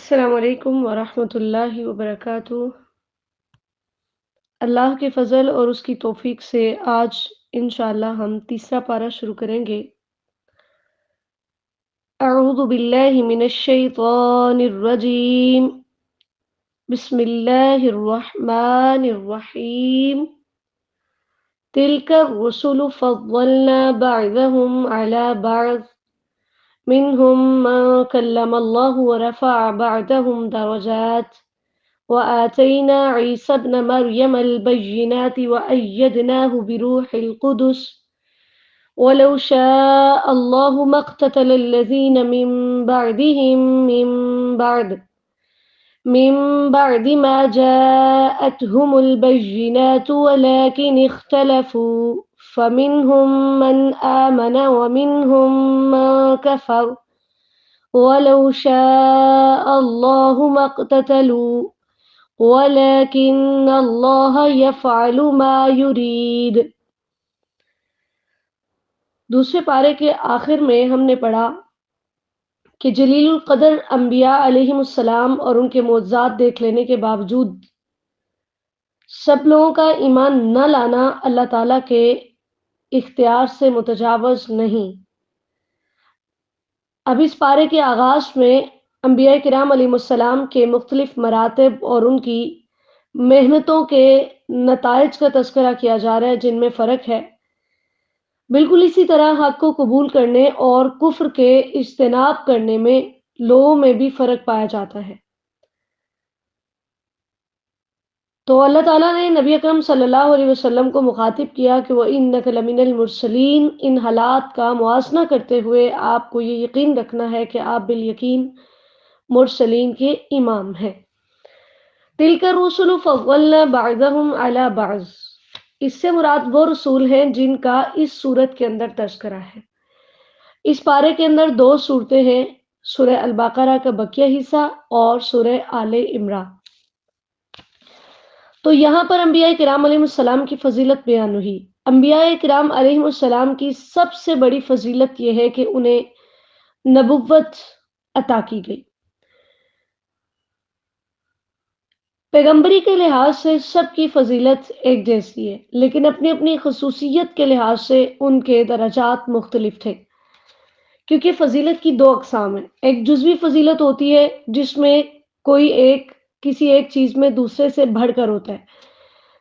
السلام علیکم ورحمۃ اللہ وبرکاتہ۔ اللہ کے فضل اور اس کی توفیق سے آج انشاءاللہ ہم تیسرا پارہ شروع کریں گے۔ اعوذ باللہ من الشیطان الرجیم، بسم اللہ الرحمن الرحیم۔ تلک الرسل فضلنا بعضهم على بعض منهم من كلم الله ورفع بعضهم درجات وآتينا عيسى ابن مريم البينات وأيدناه بروح القدس ولو شاء الله ما اقتتل الذين من بعد ما جاءتهم البينات ولكن اختلفوا فمنهم من آمن ومنهم من كفر ولو شاء الله ما اقتتلوا وَلَكِنَّ اللَّهَ يَفْعَلُ مَا يُرِيدُ۔ دوسرے پارے کے آخر میں ہم نے پڑھا کہ جلیل القدر انبیاء علیہم السلام اور ان کے معجزات دیکھ لینے کے باوجود سب لوگوں کا ایمان نہ لانا اللہ تعالیٰ کے اختیار سے متجاوز نہیں۔ اب اس پارے کے آغاز میں انبیاء کرام علیہ السلام کے مختلف مراتب اور ان کی محنتوں کے نتائج کا تذکرہ کیا جا رہا ہے جن میں فرق ہے۔ بالکل اسی طرح حق کو قبول کرنے اور کفر کے اجتناب کرنے میں لوگوں میں بھی فرق پایا جاتا ہے۔ تو اللہ تعالیٰ نے نبی اکرم صلی اللہ علیہ وسلم کو مخاطب کیا کہ وَإِنَّكَ لَمِنَ الْمُرْسَلِينَ، ان حالات کا موازنہ کرتے ہوئے آپ کو یہ یقین رکھنا ہے کہ آپ بالیقین مرسلین کے امام ہیں۔ تِلْكَ الرُّسُلُ فَضَّلْنَا بَعْضَهُمْ عَلَى بَعْضٍ، اس سے مراد وہ رسول ہیں جن کا اس سورت کے اندر تذکرہ ہے۔ اس پارے کے اندر دو صورتیں ہیں، سورہ البقرہ کا بقیہ حصہ اور سورہ آل عمران۔ تو یہاں پر انبیاء کرام علیہ السلام کی فضیلت بیان ہوئی۔ انبیاء کرام علیہ السلام کی سب سے بڑی فضیلت یہ ہے کہ انہیں نبوت عطا کی گئی۔ پیغمبری کے لحاظ سے سب کی فضیلت ایک جیسی ہے، لیکن اپنی اپنی خصوصیت کے لحاظ سے ان کے درجات مختلف تھے، کیونکہ فضیلت کی دو اقسام ہیں۔ ایک جزوی فضیلت ہوتی ہے جس میں کوئی ایک کسی ایک چیز میں دوسرے سے بڑھ کر ہوتا ہے،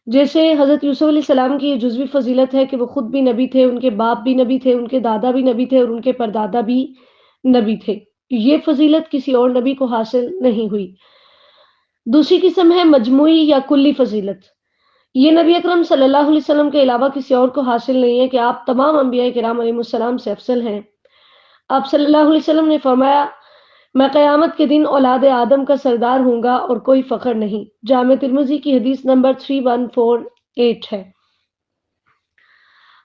جیسے حضرت یوسف علیہ السلام کی یہ جزوی فضیلت ہے کہ وہ خود بھی نبی تھے، ان کے باپ بھی نبی تھے، ان کے دادا بھی نبی تھے اور ان کے پردادا بھی نبی تھے۔ یہ فضیلت کسی اور نبی کو حاصل نہیں ہوئی۔ دوسری قسم ہے مجموعی یا کلی فضیلت۔ یہ نبی اکرم صلی اللہ علیہ وسلم کے علاوہ کسی اور کو حاصل نہیں ہے کہ آپ تمام انبیاء کرام علیہ السلام سے افضل ہیں۔ آپ صلی اللہ علیہ وسلم نے فرمایا، میں قیامت کے دن اولاد آدم کا سردار ہوں گا اور کوئی فخر نہیں۔ جامع ترمذی کی حدیث نمبر 3148 ہے۔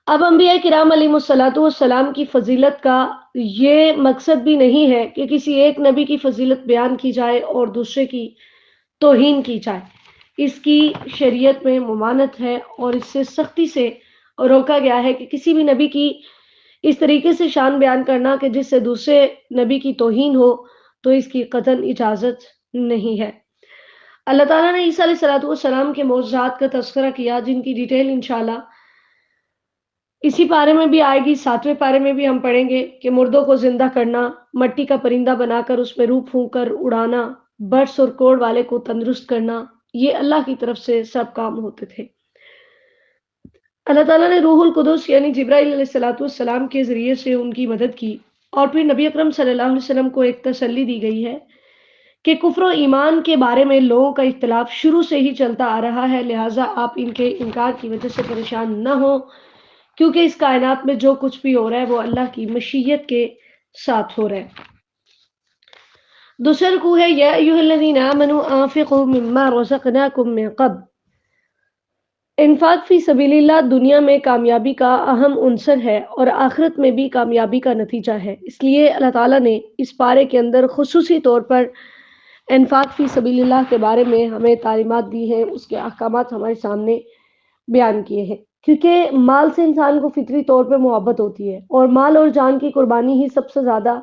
اب انبیاء کرام علیہ السلام کی فضیلت کا یہ مقصد بھی نہیں ہے کہ کسی ایک نبی کی فضیلت بیان کی جائے اور دوسرے کی توہین کی جائے۔ اس کی شریعت میں ممانعت ہے اور اس سے سختی سے روکا گیا ہے کہ کسی بھی نبی کی اس طریقے سے شان بیان کرنا کہ جس سے دوسرے نبی کی توہین ہو، تو اس کی قطعاً اجازت نہیں ہے۔ اللہ تعالیٰ نے عیسیٰ علیہ السلام کے معجزات کا تذکرہ کیا جن کی ڈیٹیل انشاءاللہ اسی پارے میں بھی آئے گی۔ 7ویں پارے میں بھی ہم پڑھیں گے کہ مردوں کو زندہ کرنا، مٹی کا پرندہ بنا کر اس میں روح پھونک کر اڑانا، برس اور کوڑ والے کو تندرست کرنا، یہ اللہ کی طرف سے سب کام ہوتے تھے۔ اللہ تعالیٰ نے روح القدس یعنی جبرائیل علیہ السلام کے ذریعے سے ان کی مدد کی، اور پھر نبی اکرم صلی اللہ علیہ وسلم کو ایک تسلی دی گئی ہے کہ کفر و ایمان کے بارے میں لوگوں کا اختلاف شروع سے ہی چلتا آ رہا ہے، لہٰذا آپ ان کے انکار کی وجہ سے پریشان نہ ہوں، کیونکہ اس کائنات میں جو کچھ بھی ہو رہا ہے وہ اللہ کی مشیت کے ساتھ ہو رہا ہے۔ دوسرا رکوع ہے یا ایھا الذین آمنوا انفقوا مما رزقناکم من قبل۔ انفاق فی سبیل اللہ دنیا میں کامیابی کا اہم عنصر ہے اور آخرت میں بھی کامیابی کا نتیجہ ہے۔ اس لیے اللہ تعالیٰ نے اس پارے کے اندر خصوصی طور پر انفاق فی سبیل اللہ کے بارے میں ہمیں تعلیمات دی ہیں، اس کے احکامات ہمارے سامنے بیان کیے ہیں، کیونکہ مال سے انسان کو فطری طور پہ محبت ہوتی ہے، اور مال اور جان کی قربانی ہی سب سے زیادہ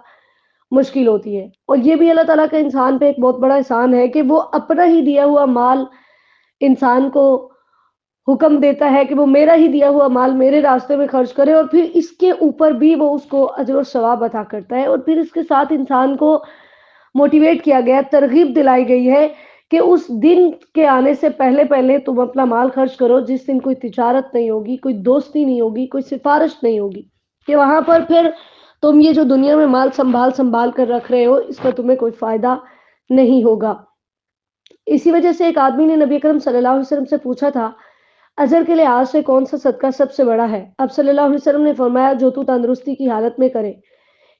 مشکل ہوتی ہے۔ اور یہ بھی اللہ تعالیٰ کا انسان پہ ایک بہت بڑا احسان ہے کہ وہ اپنا ہی دیا ہوا مال انسان کو حکم دیتا ہے کہ وہ میرا ہی دیا ہوا مال میرے راستے میں خرچ کرے، اور پھر اس کے اوپر بھی وہ اس کو اجر و ثواب عطا کرتا ہے۔ اور پھر اس کے ساتھ انسان کو موٹیویٹ کیا گیا، ترغیب دلائی گئی ہے کہ اس دن کے آنے سے پہلے پہلے تم اپنا مال خرچ کرو جس دن کوئی تجارت نہیں ہوگی، کوئی دوستی نہیں ہوگی، کوئی سفارش نہیں ہوگی، کہ وہاں پر پھر تم یہ جو دنیا میں مال سنبھال سنبھال کر رکھ رہے ہو اس کا تمہیں کوئی فائدہ نہیں ہوگا۔ اسی وجہ سے ایک آدمی نے نبی اکرم صلی اللہ علیہ وسلم سے پوچھا تھا، اجر کے لحاظ سے کون سا صدقہ سب سے بڑا ہے؟ اب صلی اللہ علیہ وسلم نے فرمایا، جو تو تندرستی کی حالت میں کرے،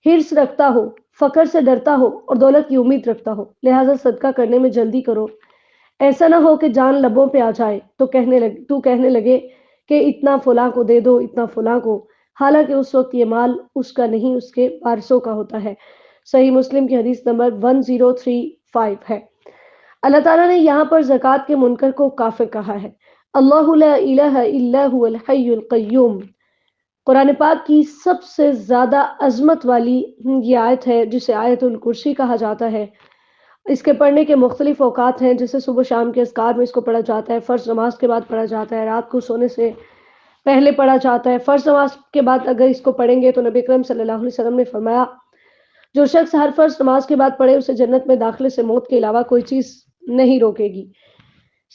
حرص رکھتا ہو، فقر سے ڈرتا ہو اور دولت کی امید رکھتا ہو، لہٰذا صدقہ کرنے میں جلدی کرو۔ ایسا نہ ہو کہ جان لبوں پہ آ جائے تو کہنے لگے کہ اتنا فلاں کو دے دو، اتنا فلاں کو، حالانکہ اس وقت یہ مال اس کا نہیں، اس کے وارثوں کا ہوتا ہے۔ صحیح مسلم کی حدیث نمبر 1035 ہے۔ اللہ تعالیٰ نے یہاں پر زکوٰۃ کے منکر کو کافر کہا ہے۔ اللہ لا الہ الا هو الحی القیوم، قرآن پاک کی سب سے زیادہ عظمت والی یہ آیت ہے جسے آیت الکرسی کہا جاتا ہے۔ اس کے پڑھنے کے مختلف اوقات ہیں، جیسے صبح شام کے اذکار میں اس کو پڑھا جاتا ہے، فرض نماز کے بعد پڑھا جاتا ہے، رات کو سونے سے پہلے پڑھا جاتا ہے۔ فرض نماز کے بعد اگر اس کو پڑھیں گے تو نبی اکرم صلی اللہ علیہ وسلم نے فرمایا، جو شخص ہر فرض نماز کے بعد پڑھے اسے جنت میں داخلے سے موت کے علاوہ کوئی چیز نہیں روکے گی۔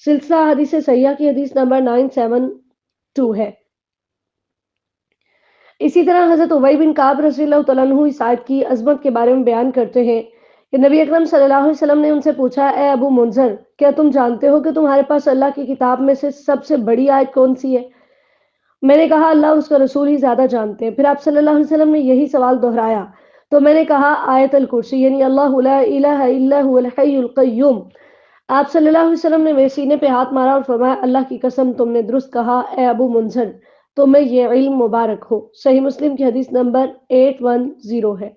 سلسلہ حدیث صحیحہ کی حدیث نمبر 972 ہے۔ اسی طرح حضرت ابی بن کعب رضی اللہ تعالیٰ عنہ اس آیت کی عظمت کے بارے میں بیان کرتے ہیں کہ نبی اکرم صلی اللہ علیہ وسلم نے ان سے پوچھا، اے ابو منذر، کیا تم جانتے ہو کہ تمہارے پاس اللہ کی کتاب میں سے سب سے بڑی آیت کون سی ہے؟ میں نے کہا، اللہ اس کا رسول ہی زیادہ جانتے ہیں۔ پھر آپ صلی اللہ علیہ وسلم نے یہی سوال دہرایا تو میں نے کہا، آیت الکرسی، یعنی اللہ لا الہ الا هو الحی القیوم۔ آپ صلی اللہ علیہ وسلم نے میرے سینے پہ ہاتھ مارا اور فرمایا، اللہ کی قسم تم نے درست کہا اے ابو منذر، تمہیں یہ علم مبارک ہو۔ صحیح مسلم کی حدیث نمبر 810 ہے۔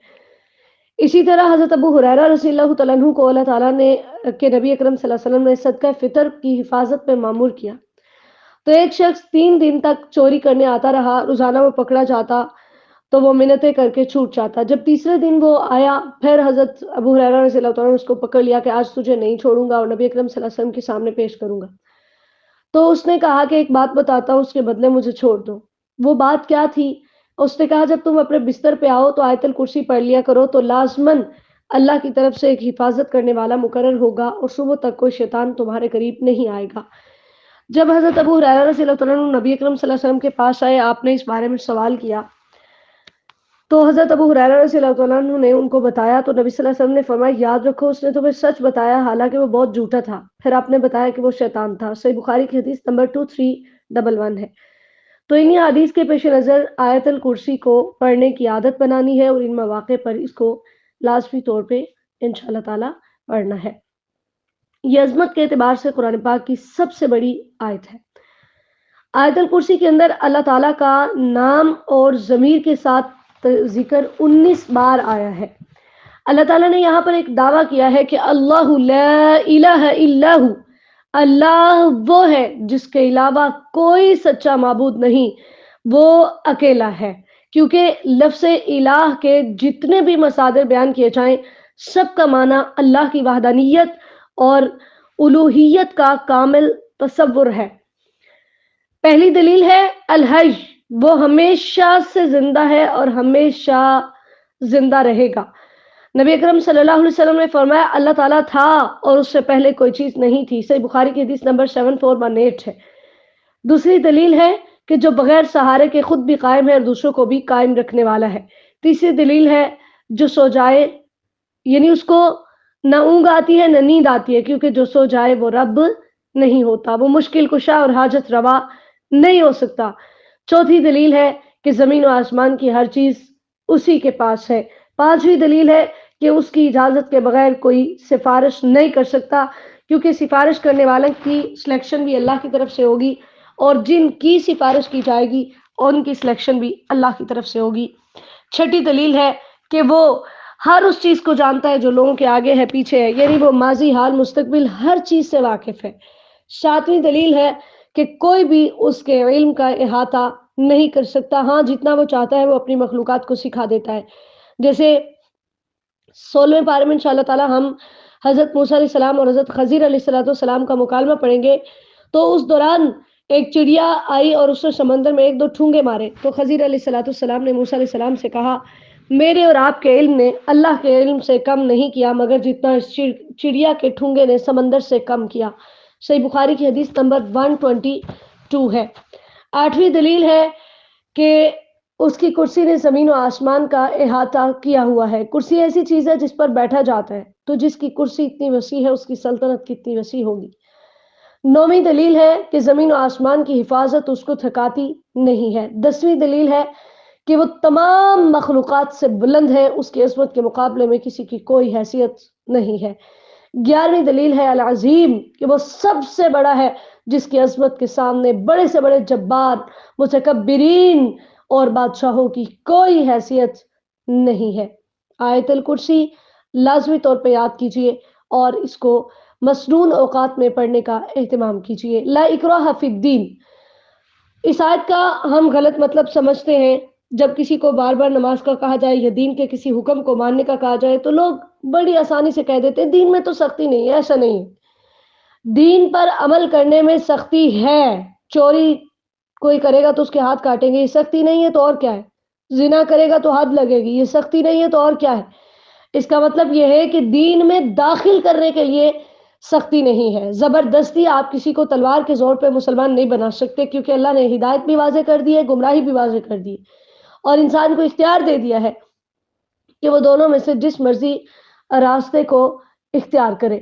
اسی طرح حضرت ابو ہریرہ رضی اللہ تعالیٰ عنہ کو اللہ تعالیٰ نے کہ نبی اکرم صلی اللہ علیہ وسلم نے صدقہ فطر کی حفاظت پہ معمور کیا، تو ایک شخص 3 دن تک چوری کرنے آتا رہا، روزانہ وہ پکڑا جاتا تو وہ منتیں کر کے چھوٹ جاتا۔ جب تیسرے دن وہ آیا، پھر حضرت ابو ہریرہ رضی اللہ تعالیٰ نے اس کو پکڑ لیا کہ آج تجھے نہیں چھوڑوں گا اور نبی اکرم صلی اللہ علیہ وسلم کے سامنے پیش کروں گا۔ تو اس نے کہا کہ ایک بات بتاتا ہوں، اس کے بدلے مجھے چھوڑ دو۔ وہ بات کیا تھی؟ اس نے کہا، جب تم اپنے بستر پہ آؤ تو آیت الکرسی پڑھ لیا کرو، تو لازماً اللہ کی طرف سے ایک حفاظت کرنے والا مقرر ہوگا اور صبح تک کوئی شیطان تمہارے قریب نہیں آئے گا۔ جب حضرت ابو ہریرہ رضی اللہ تعالیٰ عنہ نبی اکرم صلی اللہ علیہ وسلم کے پاس آئے، آپ نے اس بارے میں سوال کیا تو حضرت ابو ہریرہ رضی اللہ تعالیٰ عنہ نے ان کو بتایا، تو نبی صلی اللہ علیہ وسلم نے فرمایا، یاد رکھو اس نے تمہیں سچ بتایا حالانکہ وہ بہت جھوٹا تھا۔ پھر آپ نے بتایا کہ وہ شیطان تھا۔ صحیح بخاری کی حدیث نمبر 2311 ہے۔ تو انہی حدیث کے پیش نظر آیت الکرسی کو پڑھنے کی عادت بنانی ہے اور ان مواقع پر اس کو لازمی طور پہ انشاءاللہ تعالی پڑھنا ہے۔ یہ عظمت کے اعتبار سے قرآن پاک کی سب سے بڑی آیت ہے۔ آیت الکرسی کے اندر اللہ تعالیٰ کا نام اور ضمیر کے ساتھ ذکر 19 بار آیا ہے۔ اللہ تعالیٰ نے یہاں پر ایک دعویٰ کیا ہے کہ اللہ لا الہ الا ہو، اللہ وہ ہے جس کے علاوہ کوئی سچا معبود نہیں، وہ اکیلا ہے۔ کیونکہ لفظ الہ کے جتنے بھی مصادر بیان کیے جائیں، سب کا معنی اللہ کی وحدانیت اور الوہیت کا کامل تصور ہے۔ پہلی دلیل ہے الحی، وہ ہمیشہ سے زندہ ہے اور ہمیشہ زندہ رہے گا۔ نبی اکرم صلی اللہ علیہ وسلم نے فرمایا، اللہ تعالیٰ تھا اور اس سے پہلے کوئی چیز نہیں تھی۔ صحیح بخاری کی حدیث نمبر 7418 ہے۔ دوسری دلیل ہے کہ جو بغیر سہارے کے خود بھی قائم ہے اور دوسروں کو بھی قائم رکھنے والا ہے۔ تیسری دلیل ہے جو سو جائے، یعنی اس کو نہ اونگ آتی ہے نہ نیند آتی ہے، کیونکہ جو سو جائے وہ رب نہیں ہوتا، وہ مشکل کشا اور حاجت روا نہیں ہو سکتا۔ چوتھی دلیل ہے کہ زمین و آسمان کی ہر چیز اسی کے پاس ہے۔ پانچویں دلیل ہے کہ اس کی اجازت کے بغیر کوئی سفارش نہیں کر سکتا، کیونکہ سفارش کرنے والوں کی سلیکشن بھی اللہ کی طرف سے ہوگی اور جن کی سفارش کی جائے گی ان کی سلیکشن بھی اللہ کی طرف سے ہوگی۔ چھٹی دلیل ہے کہ وہ ہر اس چیز کو جانتا ہے جو لوگوں کے آگے ہے پیچھے ہے، یعنی وہ ماضی حال مستقبل ہر چیز سے واقف ہے۔ ساتویں دلیل ہے کہ کوئی بھی اس کے علم کا احاطہ نہیں کر سکتا، ہاں جتنا وہ چاہتا ہے وہ اپنی مخلوقات کو سکھا دیتا ہے۔ جیسے 16ویں پارے میں انشاءاللہ تعالی ہم حضرت موسیٰ علیہ السلام اور حضرت خضر علیہ السلام کا مکالمہ پڑھیں گے. تو اس دوران ایک چڑیا آئی اور اس نے سمندر میں ایک دو ٹھونگے مارے. تو خضر علیہ السلام نے موسیٰ علیہ السلام سے کہا میرے اور آپ کے علم نے اللہ کے علم سے کم نہیں کیا مگر جتنا اس چڑیا کے ٹھونگے نے سمندر سے کم کیا. صحیح بخاری کی حدیث نمبر 122 ہے. 8ویں دلیل ہے کہ اس کی کرسی نے زمین و آسمان کا احاطہ کیا ہوا ہے. کرسی ایسی چیز ہے جس پر بیٹھا جاتا ہے، تو جس کی کرسی اتنی وسیع ہے اس کی سلطنت کتنی وسیع ہوگی. 9ویں دلیل ہے کہ زمین و آسمان کی حفاظت اس کو تھکاتی نہیں ہے. 10ویں دلیل ہے کہ وہ تمام مخلوقات سے بلند ہے، اس کی عظمت کے مقابلے میں کسی کی کوئی حیثیت نہیں ہے. 11ویں دلیل ہے العظیم، کہ وہ سب سے بڑا ہے جس کی عظمت کے سامنے بڑے سے بڑے جبار متکبرین اور بادشاہوں کی کوئی حیثیت نہیں ہے. آیت الکرسی لازمی طور پہ یاد کیجئے اور اس کو مسنون اوقات میں پڑھنے کا اہتمام کیجئے. لا اکراہ فی الدین، اس آیت کا ہم غلط مطلب سمجھتے ہیں. جب کسی کو بار بار نماز کا کہا جائے یا دین کے کسی حکم کو ماننے کا کہا جائے تو لوگ بڑی آسانی سے کہہ دیتے ہیں دین میں تو سختی نہیں ہے. ایسا نہیں ہے، دین پر عمل کرنے میں سختی ہے. چوری کوئی کرے گا تو اس کے ہاتھ کاٹیں گے، یہ سختی نہیں ہے تو اور کیا ہے. زنا کرے گا تو حد لگے گی، یہ سختی نہیں ہے تو اور کیا ہے. اس کا مطلب یہ ہے کہ دین میں داخل کرنے کے لیے سختی نہیں ہے. زبردستی آپ کسی کو تلوار کے زور پہ مسلمان نہیں بنا سکتے، کیونکہ اللہ نے ہدایت بھی واضح کر دی ہے، گمراہی بھی واضح کر دی ہے، اور انسان کو اختیار دے دیا ہے کہ وہ دونوں میں سے جس مرضی راستے کو اختیار کرے.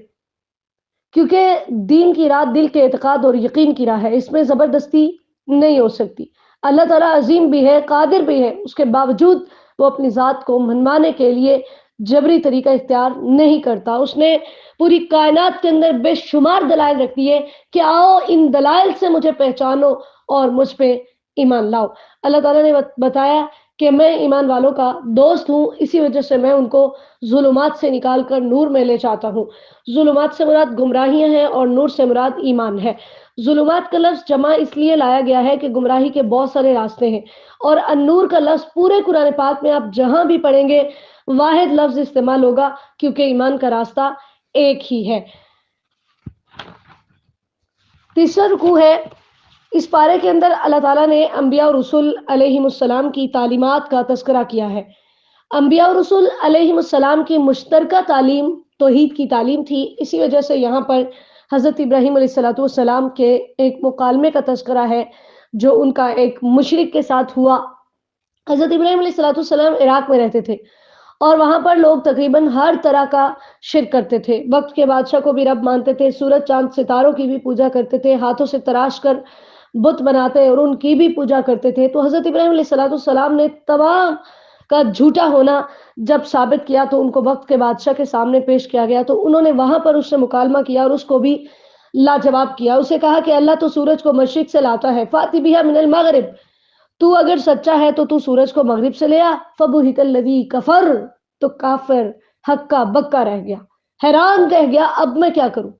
کیونکہ دین کی راہ دل کے اعتقاد اور یقین کی راہ ہے، اس میں زبردستی نہیں ہو سکتی. اللہ تعالیٰ عظیم بھی ہے، قادر بھی ہے، اس کے باوجود وہ اپنی ذات کو منوانے کے لیے جبری طریقہ اختیار نہیں کرتا. اس نے پوری کائنات کے اندر بے شمار دلائل رکھ دیے کہ آؤ ان دلائل سے مجھے پہچانو اور مجھ پہ ایمان لاؤ. اللہ تعالیٰ نے بتایا کہ میں ایمان والوں کا دوست ہوں، اسی وجہ سے میں ان کو ظلمات سے نکال کر نور میں لے جاتا ہوں. ظلمات سے مراد گمراہیاں ہیں اور نور سے مراد ایمان ہے. ظلمات کا لفظ جمع اس لیے لایا گیا ہے کہ گمراہی کے بہت سارے راستے ہیں، اور النور کا لفظ پورے قرآن پاک میں آپ جہاں بھی پڑھیں گے واحد لفظ استعمال ہوگا، کیونکہ ایمان کا راستہ ایک ہی ہے. تیسرا رکوع ہے. اس پارے کے اندر اللہ تعالیٰ نے انبیاء اور رسول علیہم السلام کی تعلیمات کا تذکرہ کیا ہے. انبیاء اور رسول علیہم السلام کی مشترکہ تعلیم توحید کی تعلیم تھی. اسی وجہ سے یہاں پر حضرت ابراہیم علیہ السلام کے ایک مکالمے کا تذکرہ ہے جو ان کا ایک مشرک کے ساتھ ہوا. حضرت ابراہیم علیہ السلام عراق میں رہتے تھے اور وہاں پر لوگ تقریباً ہر طرح کا شرک کرتے تھے. وقت کے بادشاہ کو بھی رب مانتے تھے، سورج چاند ستاروں کی بھی پوجا کرتے تھے، ہاتھوں سے تراش کر بت بناتے اور ان کی بھی پوجا کرتے تھے. تو حضرت ابراہیم علیہ السلام نے تمام کا جھوٹا ہونا جب ثابت کیا تو ان کو وقت کے بادشاہ کے سامنے پیش کیا گیا. تو انہوں نے وہاں پر اس سے مکالمہ کیا اور اس کو بھی لاجواب کیا. اسے کہا کہ اللہ تو سورج کو مشرق سے لاتا ہے، فاتی بہا من المغرب، تو اگر سچا ہے تو سورج کو مغرب سے لے آ. فبہت الذی کفر، تو کافر ہکا بکا رہ گیا، حیران رہ گیا اب میں کیا کروں.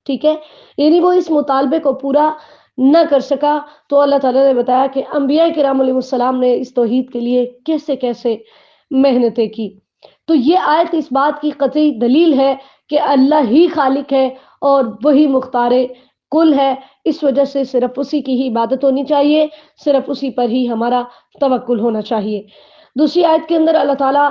ٹھیک ہے، یعنی وہ اس مطالبے کو پورا نہ کر سکا. تو اللہ تعالیٰ نے بتایا کہ انبیاء کرام علیہ السلام نے اس توحید کے لیے کیسے کیسے محنتیں کی. تو یہ آیت اس بات کی قطعی دلیل ہے کہ اللہ ہی خالق ہے اور وہی مختار کل ہے. اس وجہ سے صرف اسی کی ہی عبادت ہونی چاہیے، صرف اسی پر ہی ہمارا توکل ہونا چاہیے. دوسری آیت کے اندر اللہ تعالیٰ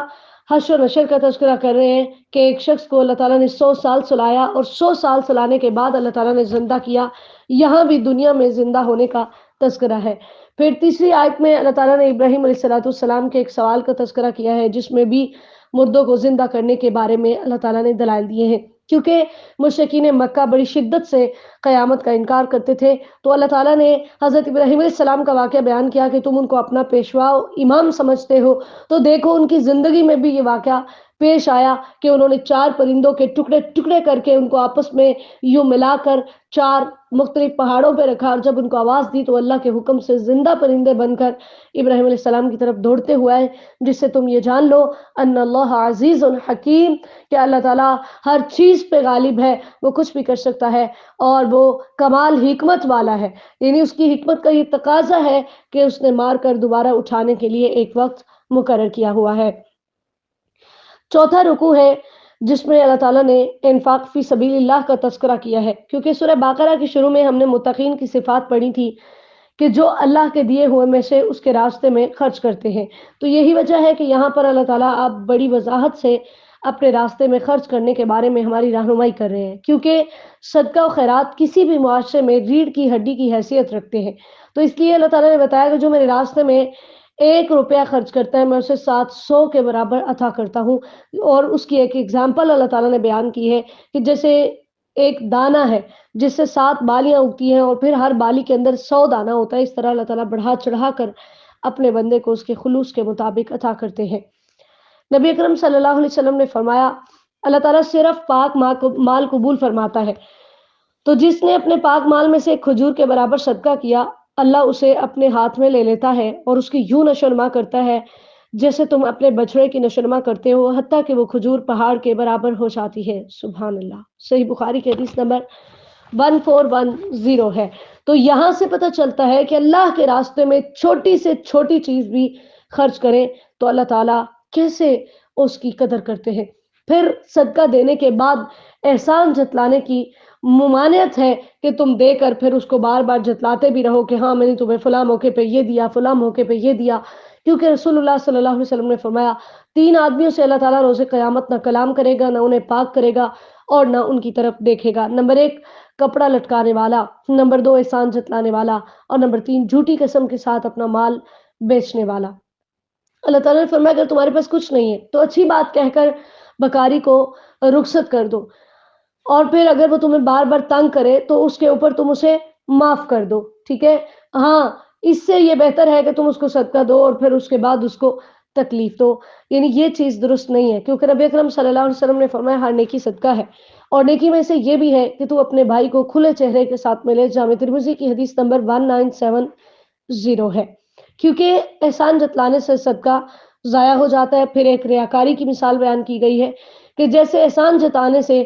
حشر و نشر کا تذکرہ کر رہے ہیں کہ ایک شخص کو اللہ تعالیٰ نے 100 سال سلایا اور 100 سال سلانے کے بعد اللہ تعالیٰ نے زندہ کیا. یہاں بھی دنیا میں زندہ ہونے کا تذکرہ ہے. پھر تیسری آیت میں اللہ تعالیٰ نے ابراہیم علیہ السلام کے ایک سوال کا تذکرہ کیا ہے جس میں بھی مردوں کو زندہ کرنے کے بارے میں اللہ تعالیٰ نے دلائل دیے ہیں. کیونکہ مشرکین مکہ بڑی شدت سے قیامت کا انکار کرتے تھے، تو اللہ تعالیٰ نے حضرت ابراہیم علیہ السلام کا واقعہ بیان کیا کہ تم ان کو اپنا پیشوا امام سمجھتے ہو. تو دیکھو ان کی زندگی میں بھی یہ واقعہ پیش آیا کہ انہوں نے 4 پرندوں کے ٹکڑے ٹکڑے کر کے ان کو آپس میں یوں ملا کر 4 مختلف پہاڑوں پہ رکھا، اور جب ان کو آواز دی تو اللہ کے حکم سے زندہ پرندے بن کر ابراہیم علیہ السلام کی طرف دوڑتے ہوئے آئے. جس سے تم یہ جان لو ان اللہ عزیز حکیم، کہ اللہ تعالیٰ ہر چیز پہ غالب ہے، وہ کچھ بھی کر سکتا ہے اور وہ کمال حکمت والا ہے. یعنی اس کی حکمت کا یہ تقاضا ہے کہ اس نے مار کر دوبارہ اٹھانے کے لیے ایک وقت مقرر کیا ہوا ہے. چوتھا رکوع ہے جس میں اللہ تعالیٰ نے انفاق فی سبیل اللہ کا تذکرہ کیا ہے، کیونکہ سورہ باقرہ کے شروع میں ہم نے متقین کی صفات پڑھی تھی کہ جو اللہ کے دیے ہوئے میں سے اس کے راستے میں خرچ کرتے ہیں۔ تو یہی وجہ ہے کہ یہاں پر اللہ تعالیٰ آپ بڑی وضاحت سے اپنے راستے میں خرچ کرنے کے بارے میں ہماری رہنمائی کر رہے ہیں، کیونکہ صدقہ و خیرات کسی بھی معاشرے میں ریڑھ کی ہڈی کی حیثیت رکھتے ہیں۔ تو اس لیے اللہ تعالیٰ نے بتایا کہ جو میرے راستے میں 1 روپیہ خرچ کرتا ہے میں اسے 700 کے برابر عطا کرتا ہوں۔ اور اس کی ایک اگزامپل اللہ تعالیٰ نے بیان کی ہے کہ جیسے ایک دانہ ہے جس سے 7 بالیاں اگتی ہیں اور پھر ہر بالی کے اندر 100 دانہ ہوتا ہے، اس طرح اللہ تعالیٰ بڑھا چڑھا کر اپنے بندے کو اس کے خلوص کے مطابق عطا کرتے ہیں۔ نبی اکرم صلی اللہ علیہ وسلم نے فرمایا اللہ تعالیٰ صرف پاک مال قبول فرماتا ہے، تو جس نے اپنے پاک مال میں سے ایک کھجور کے برابر صدقہ کیا اللہ اسے اپنے ہاتھ میں لے لیتا ہے اور اس کی یوں نشوونما کرتا ہے جیسے تم اپنے بچڑے کی نشوونما کرتے ہو، حتیٰ کہ وہ کھجور پہاڑ کے برابر ہو جاتی ہے۔ سبحان اللہ۔ صحیح بخاری کی حدیث نمبر 1410 ہے۔ تو یہاں سے پتہ چلتا ہے کہ اللہ کے راستے میں چھوٹی سے چھوٹی چیز بھی خرچ کریں تو اللہ تعالیٰ کیسے اس کی قدر کرتے ہیں۔ پھر صدقہ دینے کے بعد احسان جتلانے کی ممانعت ہے کہ تم دے کر پھر اس کو بار بار جتلاتے بھی رہو کہ ہاں میں نے تمہیں فلاں موقع پہ یہ دیا، فلاں موقع پہ یہ دیا، کیونکہ رسول اللہ صلی اللہ علیہ وسلم نے فرمایا 3 آدمیوں سے اللہ تعالیٰ روز قیامت نہ کلام کرے گا، نہ انہیں پاک کرے گا اور نہ ان کی طرف دیکھے گا۔ نمبر 1 کپڑا لٹکانے والا، نمبر 2 احسان جتلانے والا، اور نمبر 3 جھوٹی قسم کے ساتھ اپنا مال بیچنے والا۔ اللہ تعالیٰ نے فرمایا اگر تمہارے پاس کچھ نہیں ہے تو اچھی بات کہہ کر بکاری کو رخصت کر دو، اور پھر اگر وہ تمہیں بار بار تنگ کرے تو اس کے اوپر تم اسے معاف کر دو، ٹھیک ہے؟ ہاں، اس سے یہ بہتر ہے کہ تم اس کو صدقہ دو اور پھر اس کے بعد اس کو تکلیف دو، یعنی یہ چیز درست نہیں ہے، کیونکہ نبی اکرم صلی اللہ علیہ وسلم نے فرمایا ہر نیکی صدقہ ہے، اور نیکی میں سے یہ بھی ہے کہ تو اپنے بھائی کو کھلے چہرے کے ساتھ ملے۔ جامع ترمذی کی حدیث نمبر 1970 ہے، کیونکہ احسان جتلانے سے صدقہ ضائع ہو جاتا ہے۔ پھر ایک ریاکاری کی مثال بیان کی گئی ہے کہ جیسے احسان جتانے سے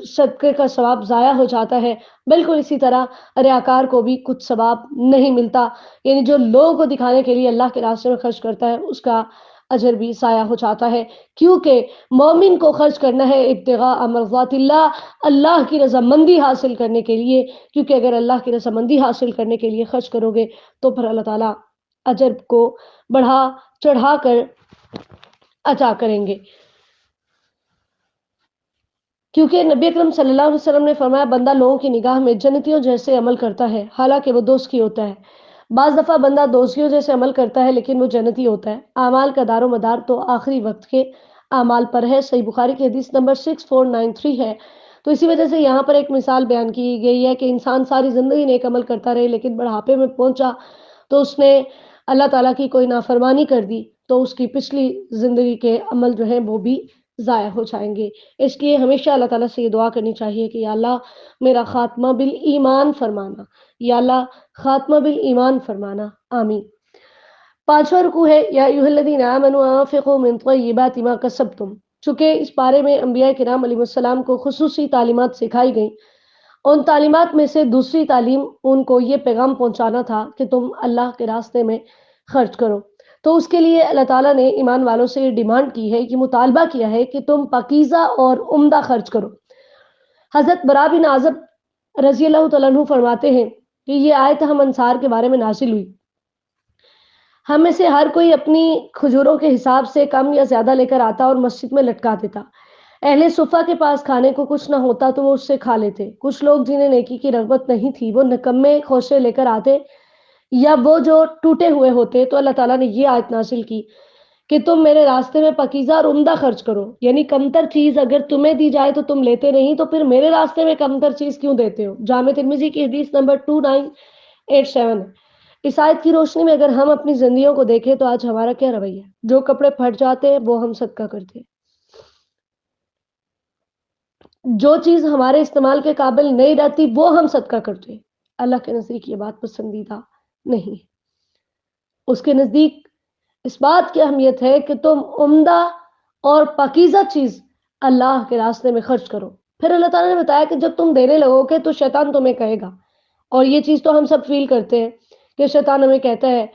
صدقے کا ثواب ضائع ہو جاتا ہے، بالکل اسی طرح ریاکار کو بھی کچھ ثواب نہیں ملتا، یعنی جو لوگوں کو دکھانے کے لیے اللہ کے راستے میں خرچ کرتا ہے اس کا اجر بھی ضائع ہو جاتا ہے، کیونکہ مومن کو خرچ کرنا ہے ابتغاء مرضات اللہ، اللہ کی رضامندی حاصل کرنے کے لیے، کیونکہ اگر اللہ کی رضامندی حاصل کرنے کے لیے خرچ کرو گے تو پھر اللہ تعالیٰ اجر کو بڑھا چڑھا کر عطا کریں گے۔ کیونکہ نبی اکرم صلی اللہ علیہ وسلم نے فرمایا بندہ لوگوں کی نگاہ میں جنتیوں جیسے عمل کرتا ہے حالانکہ وہ دوزخی ہوتا ہے۔ بعض دفعہ بندہ دوزخیوں جیسے عمل کرتا ہے لیکن وہ جنتی ہوتا ہے۔ اعمال کا دار و مدار تو آخری وقت کے اعمال پر ہے۔ صحیح بخاری کی حدیث نمبر 6493 ہے۔ تو اسی وجہ سے یہاں پر ایک مثال بیان کی گئی ہے کہ انسان ساری زندگی نیک عمل کرتا رہے لیکن بڑھاپے میں پہنچا تو اس نے اللہ تعالیٰ کی کوئی نافرمانی کر دی تو اس کی پچھلی زندگی کے عمل جو ہیں وہ بھی ضائع ہو جائیں گے۔ اس لیے ہمیشہ اللہ تعالیٰ سے یہ دعا کرنی چاہیے کہ یا اللہ میرا خاتمہ بالایمان فرمانا، یا اللہ خاتمہ بالایمان فرمانا، آمین۔ 5واں رکوع ہے یا ایھا الذین آمنوا انفقوا من طیبات ما کسبتم۔ چونکہ اس بارے میں انبیاء کرام علیہ السلام کو خصوصی تعلیمات سکھائی گئیں، ان تعلیمات میں سے دوسری تعلیم ان کو یہ پیغام پہنچانا تھا کہ تم اللہ کے راستے میں خرچ کرو۔ تو اس کے لیے اللہ تعالیٰ نے ایمان والوں سے یہ ڈیمانڈ کی ہے، یہ مطالبہ کیا ہے کہ تم پاکیزہ اور عمدہ خرچ کرو۔ حضرت برا بن عازب رضی اللہ تعالیٰ عنہ فرماتے ہیں کہ یہ آیت ہم انصار کے بارے میں نازل ہوئی، ہم میں سے ہر کوئی اپنی کھجوروں کے حساب سے کم یا زیادہ لے کر آتا اور مسجد میں لٹکا دیتا۔ اہل صفہ کے پاس کھانے کو کچھ نہ ہوتا تو وہ اس سے کھا لیتے۔ کچھ لوگ جنہیں نیکی کی رغبت نہیں تھی وہ نکمے خوشے لے کر آتے یا وہ جو ٹوٹے ہوئے ہوتے، تو اللہ تعالیٰ نے یہ آیت نازل کی کہ تم میرے راستے میں پاکیزہ اور عمدہ خرچ کرو، یعنی کمتر چیز اگر تمہیں دی جائے تو تم لیتے نہیں، تو پھر میرے راستے میں کمتر چیز کیوں دیتے ہو؟ جامع ترمذی کی حدیث نمبر 2987 ہے۔ اس آیت کی روشنی میں اگر ہم اپنی زندگیوں کو دیکھیں تو آج ہمارا کیا رویہ ہے؟ جو کپڑے پھٹ جاتے ہیں وہ ہم صدقہ کرتے ہیں، جو چیز ہمارے استعمال کے قابل نہیں رہتی وہ ہم صدقہ کرتے ہیں۔ اللہ کے نزدیک یہ بات پسندیدہ نہیں ہے۔ اس کے نزدیک اس بات کی اہمیت ہے کہ تم عمدہ اور پاکیزہ چیز اللہ کے راستے میں خرچ کرو۔ پھر اللہ تعالیٰ نے بتایا کہ جب تم دینے لگو گے تو شیطان تمہیں کہے گا، اور یہ چیز تو ہم سب فیل کرتے ہیں کہ شیطان ہمیں کہتا ہے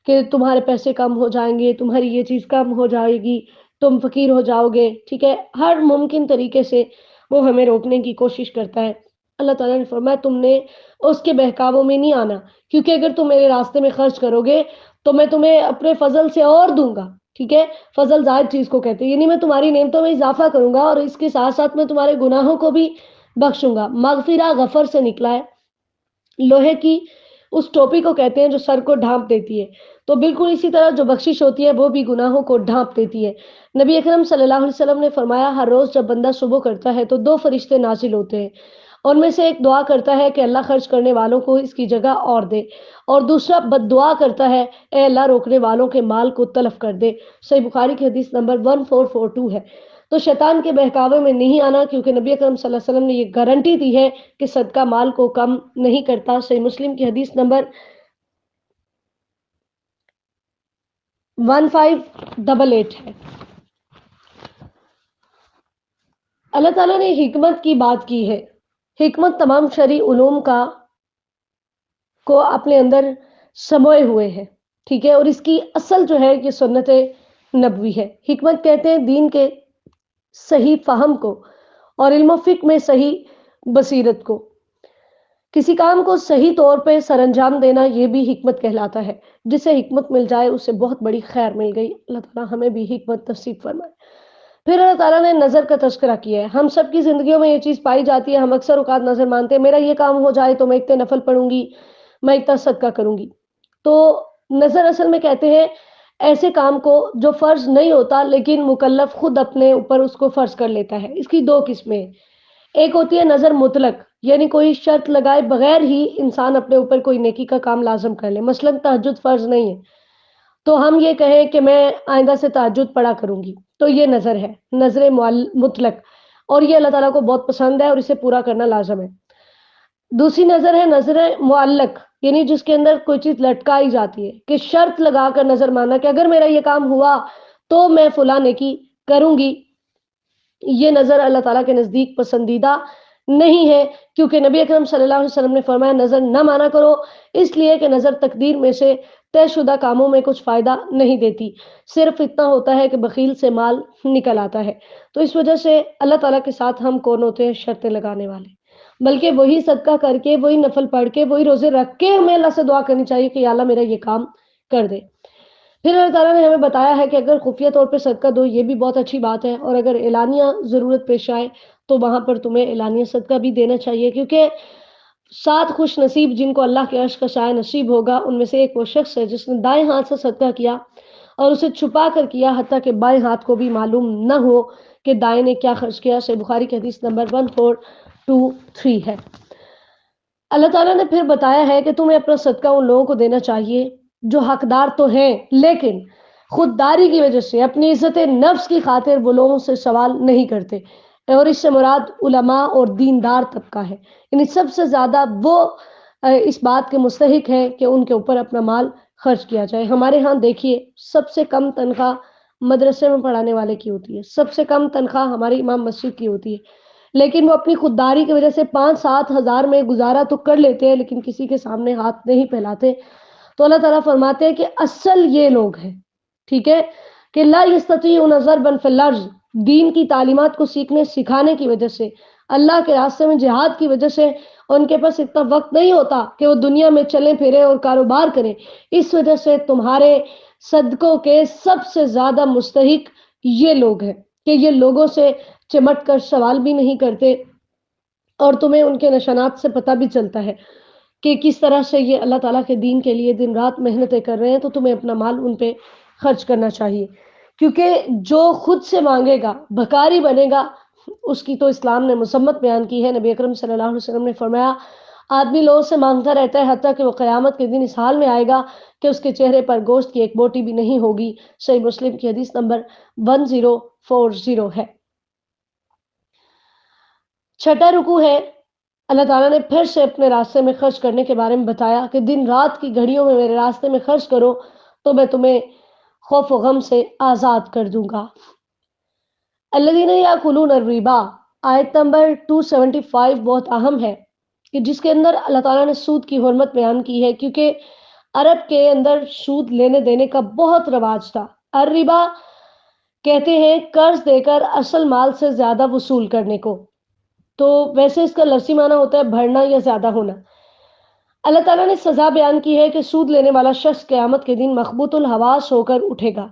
کہ تمہارے پیسے کم ہو جائیں گے، تمہاری یہ چیز کم ہو جائے گی، تم فقیر ہو جاؤ گے، ٹھیک ہے، ہر ممکن طریقے سے وہ ہمیں روکنے کی کوشش کرتا ہے۔ اللہ تعالیٰ نے فرمایا تم نے اس کے بہکاووں میں نہیں آنا، کیونکہ اگر تم میرے راستے میں خرچ کرو گے تو میں تمہیں اپنے فضل سے اور دوں گا، ٹھیک ہے، فضل زائد چیز کو کہتے ہیں، یعنی میں تمہاری نعمتوں میں اضافہ کروں گا اور اس کے ساتھ ساتھ میں تمہارے گناہوں کو بھی بخشوں گا۔ مغفرہ غفر سے نکلا ہے، لوہے کی اس ٹوپی کو کہتے ہیں جو سر کو ڈھانپ دیتی ہے، تو بالکل اسی طرح جو بخشش ہوتی ہے وہ بھی گناہوں کو ڈھانپ دیتی ہے۔ نبی اکرم صلی اللہ علیہ وسلم نے فرمایا ہر روز جب بندہ صبح کرتا ہے تو 2 فرشتے نازل ہوتے ہیں، ان میں سے ایک دعا کرتا ہے کہ اللہ خرچ کرنے والوں کو اس کی جگہ اور دے، اور دوسرا بد دعا کرتا ہے اے اللہ روکنے والوں کے مال کو تلف کر دے۔ صحیح بخاری کی حدیث نمبر 1442 ہے۔ تو شیطان کے بہکاوے میں نہیں آنا، کیونکہ نبی اکرم صلی اللہ علیہ وسلم نے یہ گارنٹی دی ہے کہ صدقہ مال کو کم نہیں کرتا۔ صحیح مسلم کی حدیث نمبر 1588 ہے۔ اللہ تعالیٰ نے حکمت کی بات کی ہے، حکمت تمام شرعی علوم کو اپنے اندر سموئے ہوئے ہے، ٹھیک ہے، اور اس کی اصل جو ہے یہ سنت نبوی ہے۔ حکمت کہتے ہیں دین کے صحیح فہم کو اور علم و فقہ میں صحیح بصیرت کو، کسی کام کو صحیح طور پہ سر انجام دینا، یہ بھی حکمت کہلاتا ہے۔ جسے حکمت مل جائے اسے بہت بڑی خیر مل گئی۔ اللہ تعالیٰ ہمیں بھی حکمت نصیب فرمائے۔ پھر اللہ تعالیٰ نے نظر کا تذکرہ کیا ہے۔ ہم سب کی زندگیوں میں یہ چیز پائی جاتی ہے، ہم اکثر اوقات نظر مانتے ہیں، میرا یہ کام ہو جائے تو میں اتنے نفل پڑھوں گی، میں اتنا صدقہ کروں گی۔ تو نظر اصل میں کہتے ہیں ایسے کام کو جو فرض نہیں ہوتا لیکن مکلف خود اپنے اوپر اس کو فرض کر لیتا ہے۔ اس کی 2 قسمیں ہیں، ایک ہوتی ہے نظر مطلق، یعنی کوئی شرط لگائے بغیر ہی انسان اپنے اوپر کوئی نیکی کا کام لازم کر لے، مثلاً تہجد فرض نہیں ہے تو ہم یہ کہیں کہ میں آئندہ سے تہجد پڑھا کروں گی، تو یہ نظر ہے، نظر مطلق، اور یہ اللہ تعالیٰ کو بہت پسند ہے اور اسے پورا کرنا لازم ہے۔ دوسری نظر ہے نظر معلق، یعنی جس کے اندر کوئی چیز لٹکائی جاتی ہے، کہ شرط لگا کر نظر ماننا کہ اگر میرا یہ کام ہوا تو میں فلاں نیکی کروں گی۔ یہ نظر اللہ تعالیٰ کے نزدیک پسندیدہ نہیں ہے، کیونکہ نبی اکرم صلی اللہ علیہ وسلم نے فرمایا نظر نہ مانا کرو، اس لیے کہ نظر تقدیر میں سے طے شدہ کاموں میں کچھ فائدہ نہیں دیتی، صرف اتنا ہوتا ہے کہ بخیل سے مال نکل آتا ہے۔ تو اس وجہ سے اللہ تعالیٰ کے ساتھ ہم کون ہوتے ہیں؟ شرطیں لگانے والے، بلکہ وہی صدقہ کر کے، وہی نفل پڑھ کے، وہی روزے رکھ کے ہمیں اللہ سے دعا کرنی چاہیے کہ یا اللہ میرا یہ کام کر دے۔ پھر اللہ تعالیٰ نے ہمیں بتایا ہے کہ اگر خفیہ طور پہ صدقہ دو، یہ بھی بہت اچھی بات ہے، اور اگر اعلانیہ ضرورت پیش آئے تو وہاں پر تمہیں اعلانیہ صدقہ بھی دینا چاہیے، کیونکہ 7 خوش نصیب جن کو اللہ کے عرش کا سایہ نصیب ہوگا، ان میں سے ایک وہ شخص ہے جس نے دائیں ہاتھ سے صدقہ کیا اور اسے چھپا کر کیا، حتیٰ کہ بائیں ہاتھ کو بھی معلوم نہ ہو کہ دائیں نے کیا خرچ کیا۔ صحیح بخاری کی حدیث نمبر 1423 ہے۔ اللہ تعالیٰ نے پھر بتایا ہے کہ تمہیں اپنا صدقہ ان لوگوں کو دینا چاہیے جو حقدار تو ہیں لیکن خودداری کی وجہ سے اپنی عزت نفس کی خاطر وہ لوگوں سے سوال نہیں کرتے، اور اس سے مراد علماء اور دیندار طبقہ ہے، یعنی سب سے زیادہ وہ اس بات کے مستحق ہے کہ ان کے اوپر اپنا مال خرچ کیا جائے۔ ہمارے ہاں دیکھیے سب سے کم تنخواہ مدرسے میں پڑھانے والے کی ہوتی ہے، سب سے کم تنخواہ ہماری امام مسجد کی ہوتی ہے، لیکن وہ اپنی خودداری کی وجہ سے 5-7 ہزار میں گزارا تو کر لیتے ہیں لیکن کسی کے سامنے ہاتھ نہیں پھیلاتے۔ تو اللہ تعالیٰ فرماتے ہیں کہ اصل یہ لوگ ہیں، ٹھیک ہے، کہ لا یستطیعون ضربا فی الارض، دین کی تعلیمات کو سیکھنے سکھانے کی وجہ سے، اللہ کے راستے میں جہاد کی وجہ سے ان کے پاس اتنا وقت نہیں ہوتا کہ وہ دنیا میں چلیں پھریں اور کاروبار کریں، اس وجہ سے تمہارے صدقوں کے سب سے زیادہ مستحق یہ لوگ ہیں کہ یہ لوگوں سے چمٹ کر سوال بھی نہیں کرتے، اور تمہیں ان کے نشانات سے پتہ بھی چلتا ہے کہ کس طرح سے یہ اللہ تعالیٰ کے دین کے لیے دن رات محنتیں کر رہے ہیں، تو تمہیں اپنا مال ان پہ خرچ کرنا چاہیے، کیونکہ جو خود سے مانگے گا بھکاری بنے گا، اس کی تو اسلام نے مذمت بیان کی ہے۔ نبی اکرم صلی اللہ علیہ وسلم نے فرمایا آدمی لوگوں سے مانگتا رہتا ہے حتیٰ کہ وہ قیامت کے دن اس حال میں آئے گا کہ اس کے چہرے پر گوشت کی ایک بوٹی بھی نہیں ہوگی۔ صحیح مسلم کی حدیث نمبر 1040 ہے۔ چھٹا رکوع ہے، اللہ تعالیٰ نے پھر سے اپنے راستے میں خرچ کرنے کے بارے میں بتایا کہ دن رات کی گھڑیوں میں میرے راستے میں خرچ کرو تو میں تمہیں خوف و غم سے آزاد کر دوں گا۔ الذین یاکلون الربا، آیت نمبر 275 بہت اہم ہے، کہ جس کے اندر اللہ تعالیٰ نے سود کی حرمت بیان کی ہے، کیونکہ عرب کے اندر سود لینے دینے کا بہت رواج تھا۔ الربا کہتے ہیں قرض دے کر اصل مال سے زیادہ وصول کرنے کو. تو ویسے اس کا لفظی معنی ہوتا ہے بڑھنا یا زیادہ ہونا. اللہ تعالیٰ نے سزا بیان کی ہے کہ سود لینے والا شخص قیامت کے دن مخبوط الحواس ہو کر اٹھے گا،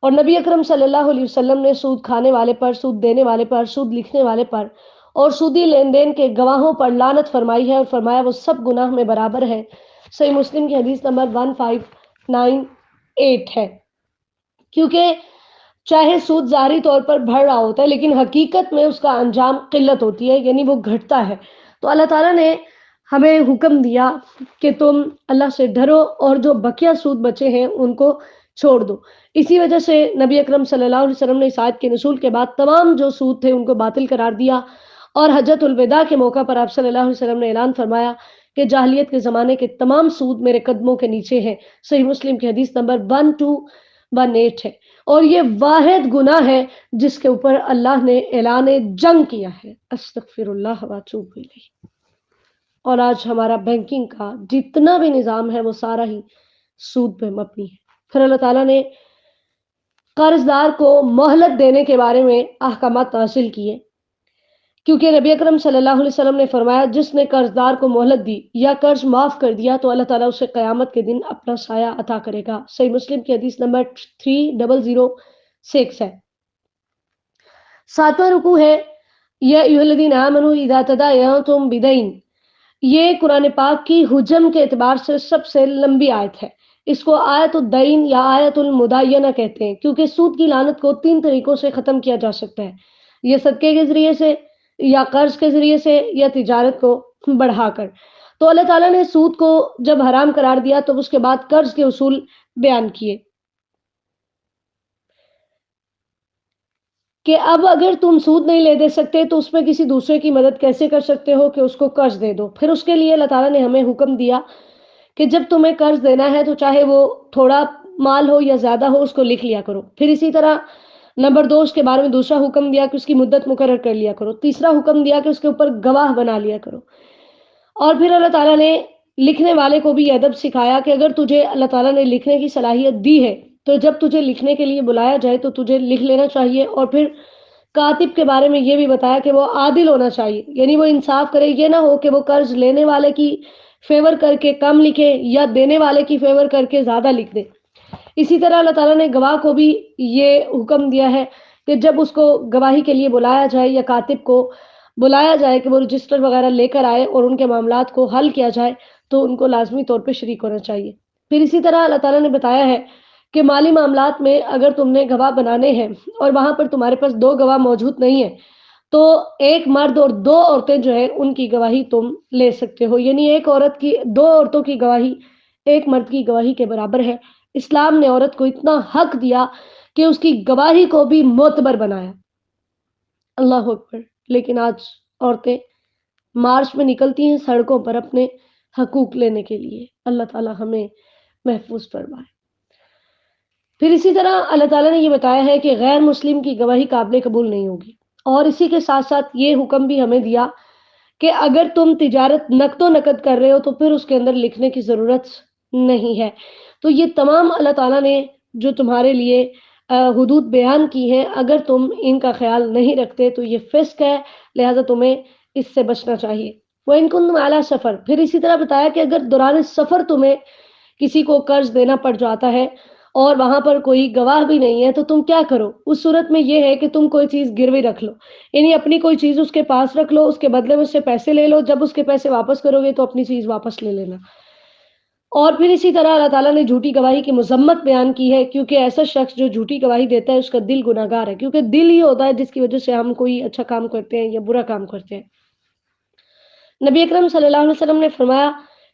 اور نبی اکرم صلی اللہ علیہ وسلم نے سود کھانے والے پر، سود دینے والے پر، سود لکھنے والے پر اور سودی لین دین کے گواہوں پر لعنت فرمائی ہے، اور فرمایا وہ سب گناہ میں برابر ہے. صحیح مسلم کی حدیث نمبر 1598 ہے. کیونکہ چاہے سود ظاہری طور پر بڑھ رہا ہوتا ہے لیکن حقیقت میں اس کا انجام قلت ہوتی ہے، یعنی وہ گھٹتا ہے. تو اللہ تعالیٰ نے ہمیں حکم دیا کہ تم اللہ سے ڈرو اور جو بقیہ سود بچے ہیں ان کو چھوڑ دو. اسی وجہ سے نبی اکرم صلی اللہ علیہ وسلم نے اس آیت کے نزول کے بعد تمام جو سود تھے ان کو باطل قرار دیا، اور حجۃ الوداع کے موقع پر آپ صلی اللہ علیہ وسلم نے اعلان فرمایا کہ جاہلیت کے زمانے کے تمام سود میرے قدموں کے نیچے ہیں. صحیح مسلم کی حدیث نمبر 1218 ہے. اور یہ واحد گناہ ہے جس کے اوپر اللہ نے اعلان جنگ کیا ہے. استغفر اللہ واتوب الیہ. اور آج ہمارا بینکنگ کا جتنا بھی نظام ہے وہ سارا ہی سود پہ مبنی ہے. پھر اللہ تعالیٰ نے قرض دار کو مہلت دینے کے بارے میں احکامات نازل کیے، کیونکہ نبی اکرم صلی اللہ علیہ وسلم نے فرمایا جس نے قرض دار کو مہلت دی یا قرض معاف کر دیا تو اللہ تعالیٰ اسے قیامت کے دن اپنا سایہ عطا کرے گا. صحیح مسلم کی حدیث نمبر 3006 ہے. 7واں رکوع ہے یا ایھا الذین آمنوا اذا تداینتم بدین. یہ قرآن پاک کی حجم کے اعتبار سے سب سے لمبی آیت ہے. اس کو آیت الدین یا آیت المداینہ کہتے ہیں، کیونکہ سود کی لعنت کو 3 طریقوں سے ختم کیا جا سکتا ہے، یہ صدقے کے ذریعے سے یا قرض کے ذریعے سے یا تجارت کو بڑھا کر. تو اللہ تعالیٰ نے سود کو جب حرام قرار دیا تو اس کے بعد قرض کے اصول بیان کیے کہ اب اگر تم سود نہیں لے دے سکتے تو اس میں کسی دوسرے کی مدد کیسے کر سکتے ہو کہ اس کو قرض دے دو. پھر اس کے لیے اللہ تعالیٰ نے ہمیں حکم دیا کہ جب تمہیں قرض دینا ہے تو چاہے وہ تھوڑا مال ہو یا زیادہ ہو اس کو لکھ لیا کرو. پھر اسی طرح نمبر 2 اس کے بارے میں دوسرا حکم دیا کہ اس کی مدت مقرر کر لیا کرو. تیسرا حکم دیا کہ اس کے اوپر گواہ بنا لیا کرو. اور پھر اللہ تعالیٰ نے لکھنے والے کو بھی ادب سکھایا کہ اگر تجھے اللہ تعالیٰ نے لکھنے کی صلاحیت دی ہے تو جب تجھے لکھنے کے لیے بلایا جائے تو تجھے لکھ لینا چاہیے. اور پھر کاتب کے بارے میں یہ بھی بتایا کہ وہ عادل ہونا چاہیے، یعنی وہ انصاف کرے. یہ نہ ہو کہ وہ قرض لینے والے کی فیور کر کے کم لکھے یا دینے والے کی فیور کر کے زیادہ لکھ دے. اسی طرح اللہ تعالیٰ نے گواہ کو بھی یہ حکم دیا ہے کہ جب اس کو گواہی کے لیے بلایا جائے یا کاتب کو بلایا جائے کہ وہ رجسٹر وغیرہ لے کر آئے اور ان کے معاملات کو حل کیا جائے تو ان کو لازمی طور پہ شریک ہونا چاہیے. پھر اسی طرح اللہ تعالیٰ نے بتایا ہے کہ مالی معاملات میں اگر تم نے گواہ بنانے ہیں اور وہاں پر تمہارے پاس 2 گواہ موجود نہیں ہیں تو ایک مرد اور 2 عورتیں جو ہیں ان کی گواہی تم لے سکتے ہو، یعنی ایک عورت کی 2 عورتوں کی گواہی ایک مرد کی گواہی کے برابر ہے. اسلام نے عورت کو اتنا حق دیا کہ اس کی گواہی کو بھی معتبر بنایا. اللہ اکبر. لیکن آج عورتیں مارچ میں نکلتی ہیں سڑکوں پر اپنے حقوق لینے کے لیے. اللہ تعالیٰ ہمیں محفوظ فرمائے. پھر اسی طرح اللہ تعالیٰ نے یہ بتایا ہے کہ غیر مسلم کی گواہی قابل قبول نہیں ہوگی. اور اسی کے ساتھ ساتھ یہ حکم بھی ہمیں دیا کہ اگر تم تجارت نقد و نقد کر رہے ہو تو پھر اس کے اندر لکھنے کی ضرورت نہیں ہے. تو یہ تمام اللہ تعالیٰ نے جو تمہارے لیے حدود بیان کی ہیں اگر تم ان کا خیال نہیں رکھتے تو یہ فسق ہے، لہذا تمہیں اس سے بچنا چاہیے. وَإِن كُنتُمْ عَلَىٰ سَفَر. پھر اسی طرح بتایا کہ اگر دوران سفر تمہیں کسی کو قرض دینا پڑ جاتا ہے اور وہاں پر کوئی گواہ بھی نہیں ہے تو تم کیا کرو. اس صورت میں یہ ہے کہ تم کوئی چیز گروی رکھ لو، یعنی اپنی کوئی چیز اس کے پاس رکھ لو، اس کے بدلے میں اس سے پیسے لے لو. جب اس کے پیسے واپس کرو گے تو اپنی چیز واپس لے لینا. اور پھر اسی طرح اللہ تعالیٰ نے جھوٹی گواہی کی مذمت بیان کی ہے، کیونکہ ایسا شخص جو جھوٹی گواہی دیتا ہے اس کا دل گناہ گار ہے، کیونکہ دل ہی ہوتا ہے جس کی وجہ سے ہم کوئی اچھا کام کرتے ہیں یا برا کام کرتے ہیں. نبی اکرم صلی اللہ علیہ وسلم نے فرمایا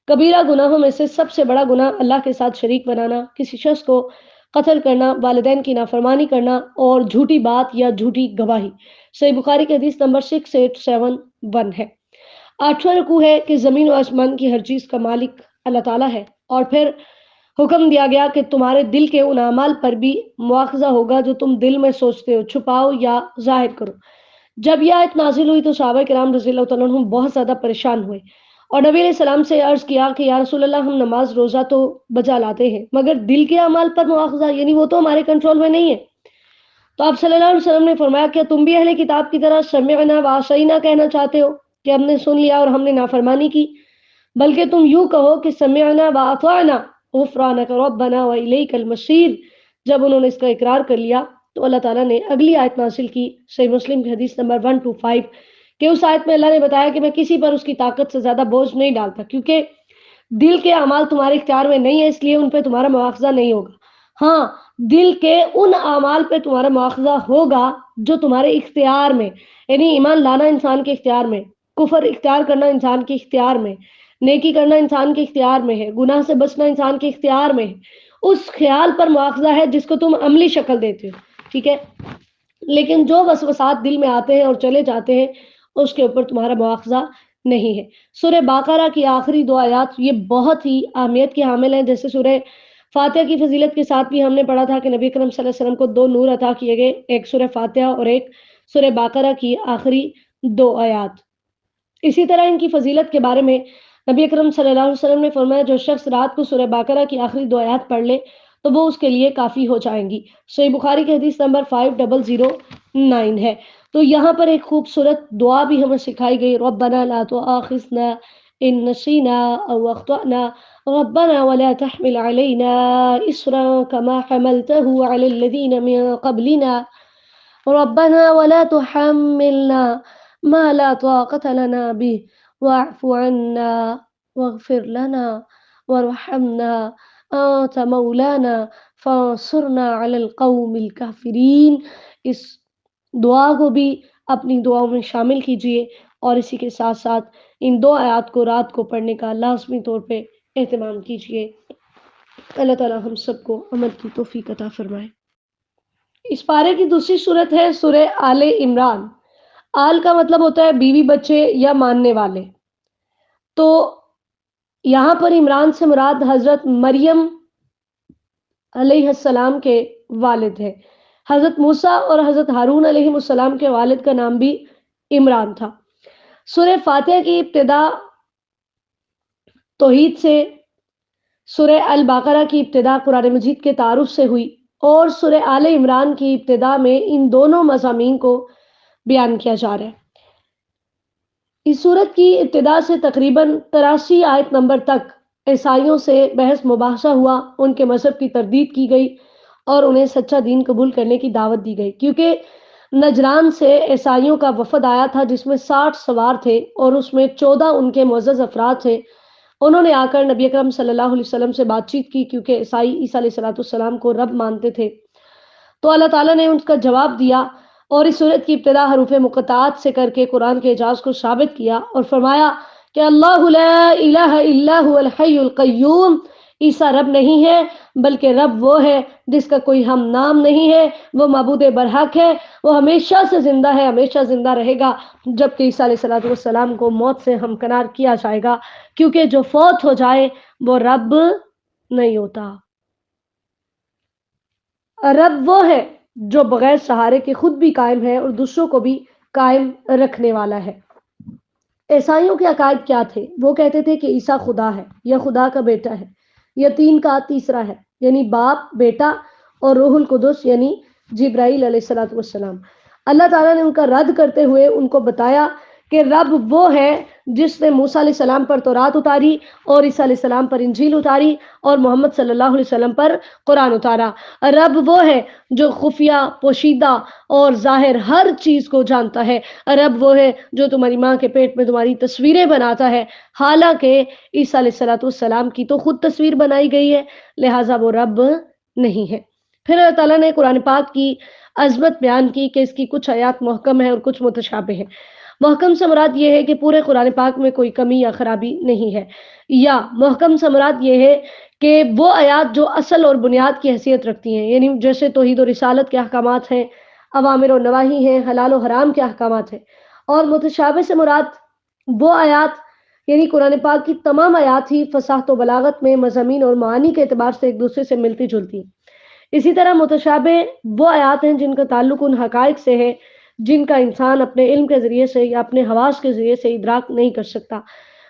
کبیرہ گناہوں میں سے سب سے بڑا گناہ اللہ کے ساتھ شریک بنانا، کسی شخص کو قتل کرنا، والدین کی نافرمانی کرنا اور جھوٹی بات یا جھوٹی گواہی. صحیح بخاری کی حدیث نمبر 6871 ہے. 8واں رکوع ہے کہ زمین و آسمان کی ہر چیز کا مالک اللہ تعالیٰ ہے. اور پھر حکم دیا گیا کہ تمہارے دل کے ان اعمال پر بھی مواخذہ ہوگا جو تم دل میں سوچتے ہو، چھپاؤ یا ظاہر کرو. جب یہ آیت نازل ہوئی تو صحابہ کرام رضی اللہ تعالیٰ عنہم بہت زیادہ پریشان ہوئے اور نبی علیہ السلام سے عرض کیا کہ یا رسول اللہ ہم نماز روزہ تو بجا لاتے ہیں مگر دل کے اعمال پر مواخذہ، یعنی وہ تو ہمارے کنٹرول میں نہیں ہے. تو آپ صلی اللہ علیہ وسلم نے فرمایا کیا تم بھی اہل کتاب کی طرح سمعنا وعصینا کہنا چاہتے ہو کہ ہم نے سن لیا اور ہم نے نافرمانی کی، بلکہ تم یوں کہو کہ سمعنا واطعنا غفرانک ربنا والیک المصیر۔ جب انہوں نے اس کا اقرار کر لیا تو اللہ تعالیٰ نے اگلی آیت نازل کی، صحیح مسلم کی حدیث نمبر 125، کہ اس آیت میں اللہ نے بتایا کہ میں کسی پر اس کی طاقت سے زیادہ بوجھ نہیں ڈالتا، کیونکہ دل کے اعمال تمہارے اختیار میں نہیں ہے، اس لیے ان پہ تمہارا مواخذہ نہیں ہوگا۔ ہاں، دل کے ان اعمال پہ تمہارا مواخذہ ہوگا جو تمہارے اختیار میں، یعنی ایمان لانا انسان کے اختیار میں، کفر اختیار کرنا انسان کے اختیار میں، نیکی کرنا انسان کے اختیار میں ہے، گناہ سے بچنا انسان کے اختیار میں ہے، اس خیال پر مواخذہ ہے جس کو تم عملی شکل دیتے ہو، ٹھیک ہے؟ لیکن جو وسوسات دل میں آتے ہیں اور چلے جاتے ہیں اس کے اوپر تمہارا مواخذہ نہیں ہے۔ سورہ باقرہ کی آخری دو آیات یہ بہت ہی اہمیت کے حامل ہیں، جیسے سورہ فاتحہ کی فضیلت کے ساتھ بھی ہم نے پڑھا تھا کہ نبی اکرم صلی اللہ علیہ وسلم کو دو نور عطا کیے گئے، ایک سورہ فاتحہ اور ایک سورہ باقرہ کی آخری دو آیات۔ اسی طرح ان کی فضیلت کے بارے میں نبی اکرم صلی اللہ علیہ وسلم نے فرمایا جو شخص رات کو سورہ باقرہ کی آخری دو آیات پڑھ لے تو وہ اس کے لیے کافی ہو جائیں گی۔ صحیح بخاری کی حدیث نمبر 5009 ہے۔ تو یہاں پر ایک خوبصورت دعا بھی ہمیں سکھائی گئی، ربنا لا تؤاخذنا ان نسینا او اخطأنا ربنا ولا تحمل علينا اسرا كما حملته على الذين من قبلنا ربنا ولا تحملنا ما لا طاقة لنا به واعف عنا واغفر لنا وارحمنا أنت مولانا فانصرنا على القوم الكافرین۔ اس دعا کو بھی اپنی دعاؤں میں شامل کیجئے اور اسی کے ساتھ ساتھ ان دو آیات کو رات کو پڑھنے کا لازمی طور پہ اہتمام کیجئے۔ اللہ تعالیٰ ہم سب کو عمل کی توفیق عطا فرمائے۔ اس پارے کی دوسری صورت ہے سورہ آل عمران۔ آل کا مطلب ہوتا ہے بیوی بچے یا ماننے والے، تو یہاں پر عمران سے مراد حضرت مریم علیہ السلام کے والد ہے۔ حضرت موسیٰ اور حضرت ہارون علیہ السلام کے والد کا نام بھی عمران تھا۔ سورہ فاتحہ کی ابتدا توحید سے، سورہ البقرہ کی ابتدا قرآن مجید کے تعارف سے ہوئی اور سورہ آل عمران کی ابتدا میں ان دونوں مضامین کو بیان کیا جا رہا ہے۔ اس سورت کی ابتدا سے تقریباً 83 آیت نمبر تک عیسائیوں سے بحث مباحثہ ہوا، ان کے مذہب کی تردید کی گئی اور انہیں سچا دین قبول کرنے کی دعوت دی گئی، کیونکہ نجران سے عیسائیوں کا وفد آیا تھا جس میں 60 سوار تھے اور اس میں 14 ان کے معزز افراد تھے۔ انہوں نے آ کر نبی اکرم صلی اللہ علیہ وسلم سے بات چیت کی، کیونکہ عیسائی عیسیٰ علیہ السلام کو رب مانتے تھے۔ تو اللہ تعالیٰ نے ان کا جواب دیا اور اس صورت کی ابتدا حروف مقطعات سے کر کے قرآن کے اعجاز کو ثابت کیا اور فرمایا کہ اللہ لا الہ الا هو الحی القیوم، عیسیٰ رب نہیں ہے بلکہ رب وہ ہے جس کا کوئی ہم نام نہیں ہے، وہ معبود برحق ہے، وہ ہمیشہ سے زندہ ہے، ہمیشہ زندہ رہے گا، جبکہ عیسیٰ علیہ السلام کو موت سے ہمکنار کیا جائے گا، کیونکہ جو فوت ہو جائے وہ رب نہیں ہوتا۔ رب وہ ہے جو بغیر سہارے کے خود بھی قائم ہے اور دوسروں کو بھی قائم رکھنے والا ہے۔ عیسائیوں کے عقائد کیا تھے؟ وہ کہتے تھے کہ عیسیٰ خدا ہے یا خدا کا بیٹا ہے یا تین کا تیسرا ہے، یعنی باپ، بیٹا اور روح القدس یعنی جبرائیل علیہ السلام۔ اللہ تعالیٰ نے ان کا رد کرتے ہوئے ان کو بتایا کہ رب وہ ہے جس نے موسیٰ علیہ السلام پر تورات اتاری اور عیسیٰ علیہ السلام پر انجیل اتاری اور محمد صلی اللہ علیہ وسلم پر قرآن اتارا۔ رب وہ ہے جو خفیہ، پوشیدہ اور ظاہر ہر چیز کو جانتا ہے۔ رب وہ ہے جو تمہاری ماں کے پیٹ میں تمہاری تصویریں بناتا ہے، حالانکہ عیسیٰ علیہ السلام کی تو خود تصویر بنائی گئی ہے، لہٰذا وہ رب نہیں ہے۔ پھر اللہ تعالیٰ نے قرآن پاک کی عظمت بیان کی کہ اس کی کچھ آیات محکم ہیں اور کچھ متشابہ ہیں۔ محکم سے مراد یہ ہے کہ پورے قرآن پاک میں کوئی کمی یا خرابی نہیں ہے، یا محکم سے مراد یہ ہے کہ وہ آیات جو اصل اور بنیاد کی حیثیت رکھتی ہیں، یعنی جیسے توحید و رسالت کے احکامات ہیں، اوامر و نواہی ہیں، حلال و حرام کے احکامات ہیں۔ اور متشابہ سے مراد وہ آیات یعنی قرآن پاک کی تمام آیات ہی فصاحت و بلاغت میں، مضامین اور معانی کے اعتبار سے ایک دوسرے سے ملتی جلتی ہیں۔ اسی طرح متشابہ وہ آیات ہیں جن کا تعلق ان حقائق سے ہے جن کا انسان اپنے علم کے ذریعے سے یا اپنے حواس کے ذریعے سے ادراک نہیں کر سکتا،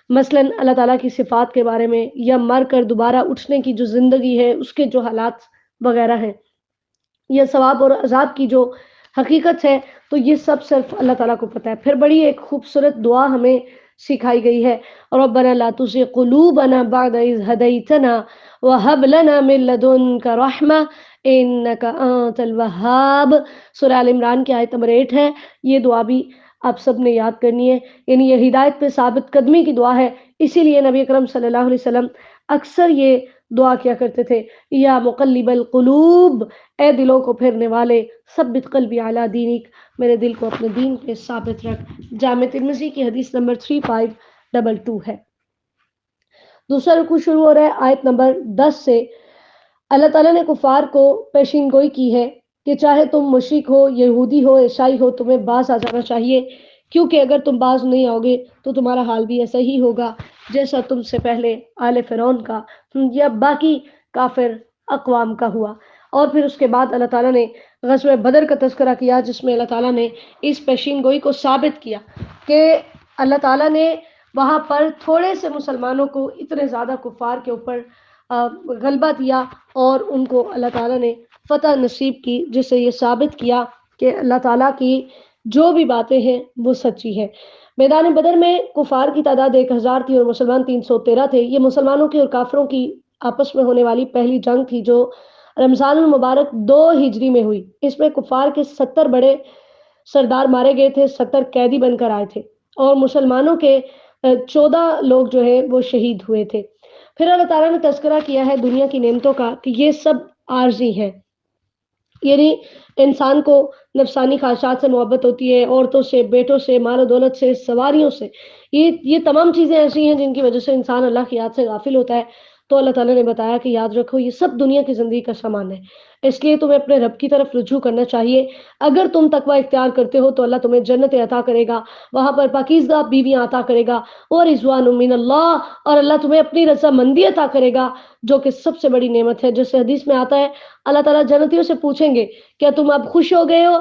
مثلا اللہ تعالیٰ کی صفات کے بارے میں یا مر کر دوبارہ اٹھنے کی جو زندگی ہے اس کے جو حالات وغیرہ ہیں۔ یا ثواب اور عذاب کی جو حقیقت ہے، تو یہ سب صرف اللہ تعالیٰ کو پتہ ہے۔ پھر بڑی ایک خوبصورت دعا ہمیں سکھائی گئی ہے، ربنا لا تزغ قلوبنا بعد اذ ہدیتنا وہب لنا من لدنک رحمہ انک انت الوہاب۔ سورہ آل عمران کی آیت نمبر 8 ہے۔ یہ دعا بھی آپ سب نے یاد کرنی ہے، یعنی یہ ہدایت پہ ثابت قدمی کی دعا ہے۔ اسی لیے نبی اکرم صلی اللہ علیہ وسلم اکثر یہ دعا کیا کرتے تھے، یا مقلب القلوب، اے دلوں کو پھیرنے والے، ثبت قلبی علی دینک، میرے دل کو اپنے دین پہ ثابت رکھ۔ جامع ترمذی کی حدیث نمبر 3522 ہے۔ دوسرا رکوع شروع ہو رہا ہے آیت نمبر 10 سے۔ اللہ تعالیٰ نے کفار کو پیشین گوئی کی ہے کہ چاہے تم مشرک ہو، یہودی ہو، عیسائی ہو، تمہیں باز آ جانا چاہیے، کیونکہ اگر تم باز نہیں آؤ گے تو تمہارا حال بھی ایسا ہی ہوگا جیسا تم سے پہلے آل فرعون کا یا باقی کافر اقوام کا ہوا۔ اور پھر اس کے بعد اللہ تعالیٰ نے غزوہ بدر کا تذکرہ کیا، جس میں اللہ تعالیٰ نے اس پیشین گوئی کو ثابت کیا کہ اللہ تعالیٰ نے وہاں پر تھوڑے سے مسلمانوں کو اتنے زیادہ کفار کے اوپر غلبہ دیا اور ان کو اللہ تعالیٰ نے فتح نصیب کی، جس سے یہ ثابت کیا کہ اللہ تعالیٰ کی جو بھی باتیں ہیں وہ سچی ہے۔ میدان بدر میں کفار کی تعداد 1000 تھی اور مسلمان 313 تھے۔ یہ مسلمانوں کی اور کافروں کی آپس میں ہونے والی پہلی جنگ تھی جو رمضان المبارک 2 ہجری میں ہوئی۔ اس میں کفار کے 70 بڑے سردار مارے گئے تھے، 70 قیدی بن کر آئے تھے، اور مسلمانوں کے 14 لوگ جو ہے وہ شہید ہوئے تھے۔ پھر اللہ تعالیٰ نے تذکرہ کیا ہے دنیا کی نعمتوں کا کہ یہ سب عارضی ہیں، یعنی انسان کو نفسانی خواہشات سے محبت ہوتی ہے، عورتوں سے، بیٹوں سے، مال و دولت سے، سواریوں سے، یہ تمام چیزیں ایسی ہیں جن کی وجہ سے انسان اللہ کی یاد سے غافل ہوتا ہے۔ تو اللہ تعالیٰ نے بتایا کہ یاد رکھو یہ سب دنیا کی زندگی کا سامان ہے، اس لیے تمہیں اپنے رب کی طرف رجوع کرنا چاہیے۔ اگر تم تقوی اختیار کرتے ہو تو اللہ تمہیں جنت عطا کرے گا، وہاں پر پاکیزہ بیویاں عطا کرے گا، اور رضوان من اللہ، اور اللہ تمہیں اپنی رضامندی عطا کرے گا، جو کہ سب سے بڑی نعمت ہے۔ جیسے حدیث میں آتا ہے اللہ تعالیٰ جنتیوں سے پوچھیں گے کیا تم اب خوش ہو گئے ہو؟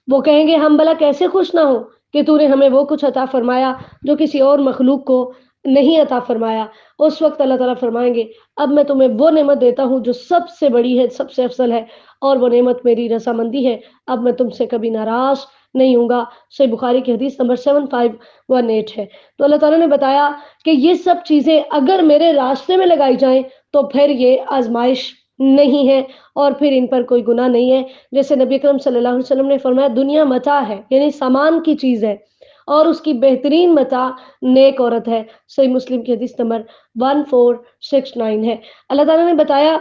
وہ کہیں گے ہم بھلا کیسے خوش نہ ہو کہ تو نے ہمیں وہ کچھ عطا فرمایا جو کسی اور مخلوق کو نہیں عطا فرمایا۔ اس وقت اللہ تعالیٰ فرمائیں گے اب میں تمہیں وہ نعمت دیتا ہوں جو سب سے بڑی ہے، سب سے افضل ہے، اور وہ نعمت میری رضامندی ہے، اب میں تم سے کبھی ناراض نہیں ہوں گا۔ صحیح بخاری کی حدیث نمبر 7518 ہے۔ تو اللہ تعالیٰ نے بتایا کہ یہ سب چیزیں اگر میرے راستے میں لگائی جائیں تو پھر یہ آزمائش نہیں ہے اور پھر ان پر کوئی گناہ نہیں ہے۔ جیسے نبی اکرم صلی اللہ علیہ وسلم نے فرمایا دنیا متاع ہے، یعنی سامان کی چیز ہے، اور اس کی بہترین متاع نیک عورت ہے۔ صحیح مسلم کی حدیث نمبر 1469 ہے۔ اللہ تعالیٰ نے بتایا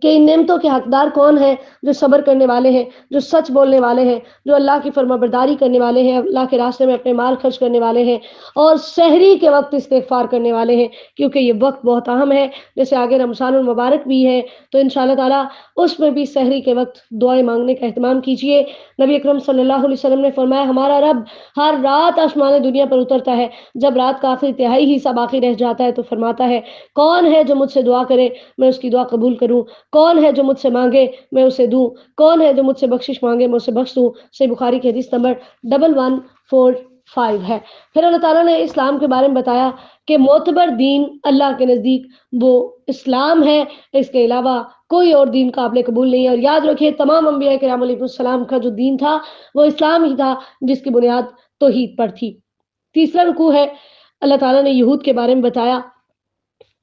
کہ ان نعمتوں کے حقدار کون ہیں؟ جو صبر کرنے والے ہیں، جو سچ بولنے والے ہیں، جو اللہ کی فرما برداری کرنے والے ہیں، اللہ کے راستے میں اپنے مال خرچ کرنے والے ہیں، اور سحری کے وقت استغفار کرنے والے ہیں، کیونکہ یہ وقت بہت اہم ہے۔ جیسے آگے رمضان المبارک بھی ہے تو انشاءاللہ تعالیٰ اس میں بھی سحری کے وقت دعائیں مانگنے کا اہتمام کیجیے۔ نبی اکرم صلی اللہ علیہ وسلم نے فرمایا ہمارا رب ہر رات آسمان دنیا پر اترتا ہے، جب رات کا آخری تہائی حصہ باقی رہ جاتا ہے تو فرماتا ہے کون ہے جو مجھ سے دعا کرے میں اس کی دعا قبول کروں، کون ہے جو مجھ سے مانگے میں اسے دوں، کون ہے جو مجھ سے بخشش مانگے میں اسے بخش دوں۔ صحیح بخاری کی حدیث نمبر 1145 ہے۔ پھر اللہ تعالیٰ نے اسلام کے بارے میں بتایا کہ معتبر دین اللہ کے نزدیک وہ اسلام ہے، اس کے علاوہ کوئی اور دین قابل قبول نہیں ہے۔ اور یاد رکھیے تمام انبیاء کرام علیہ السلام کا جو دین تھا وہ اسلام ہی تھا، جس کی بنیاد توحید پر تھی۔ تیسرا رکوع ہے، اللہ تعالیٰ نے یہود کے بارے میں بتایا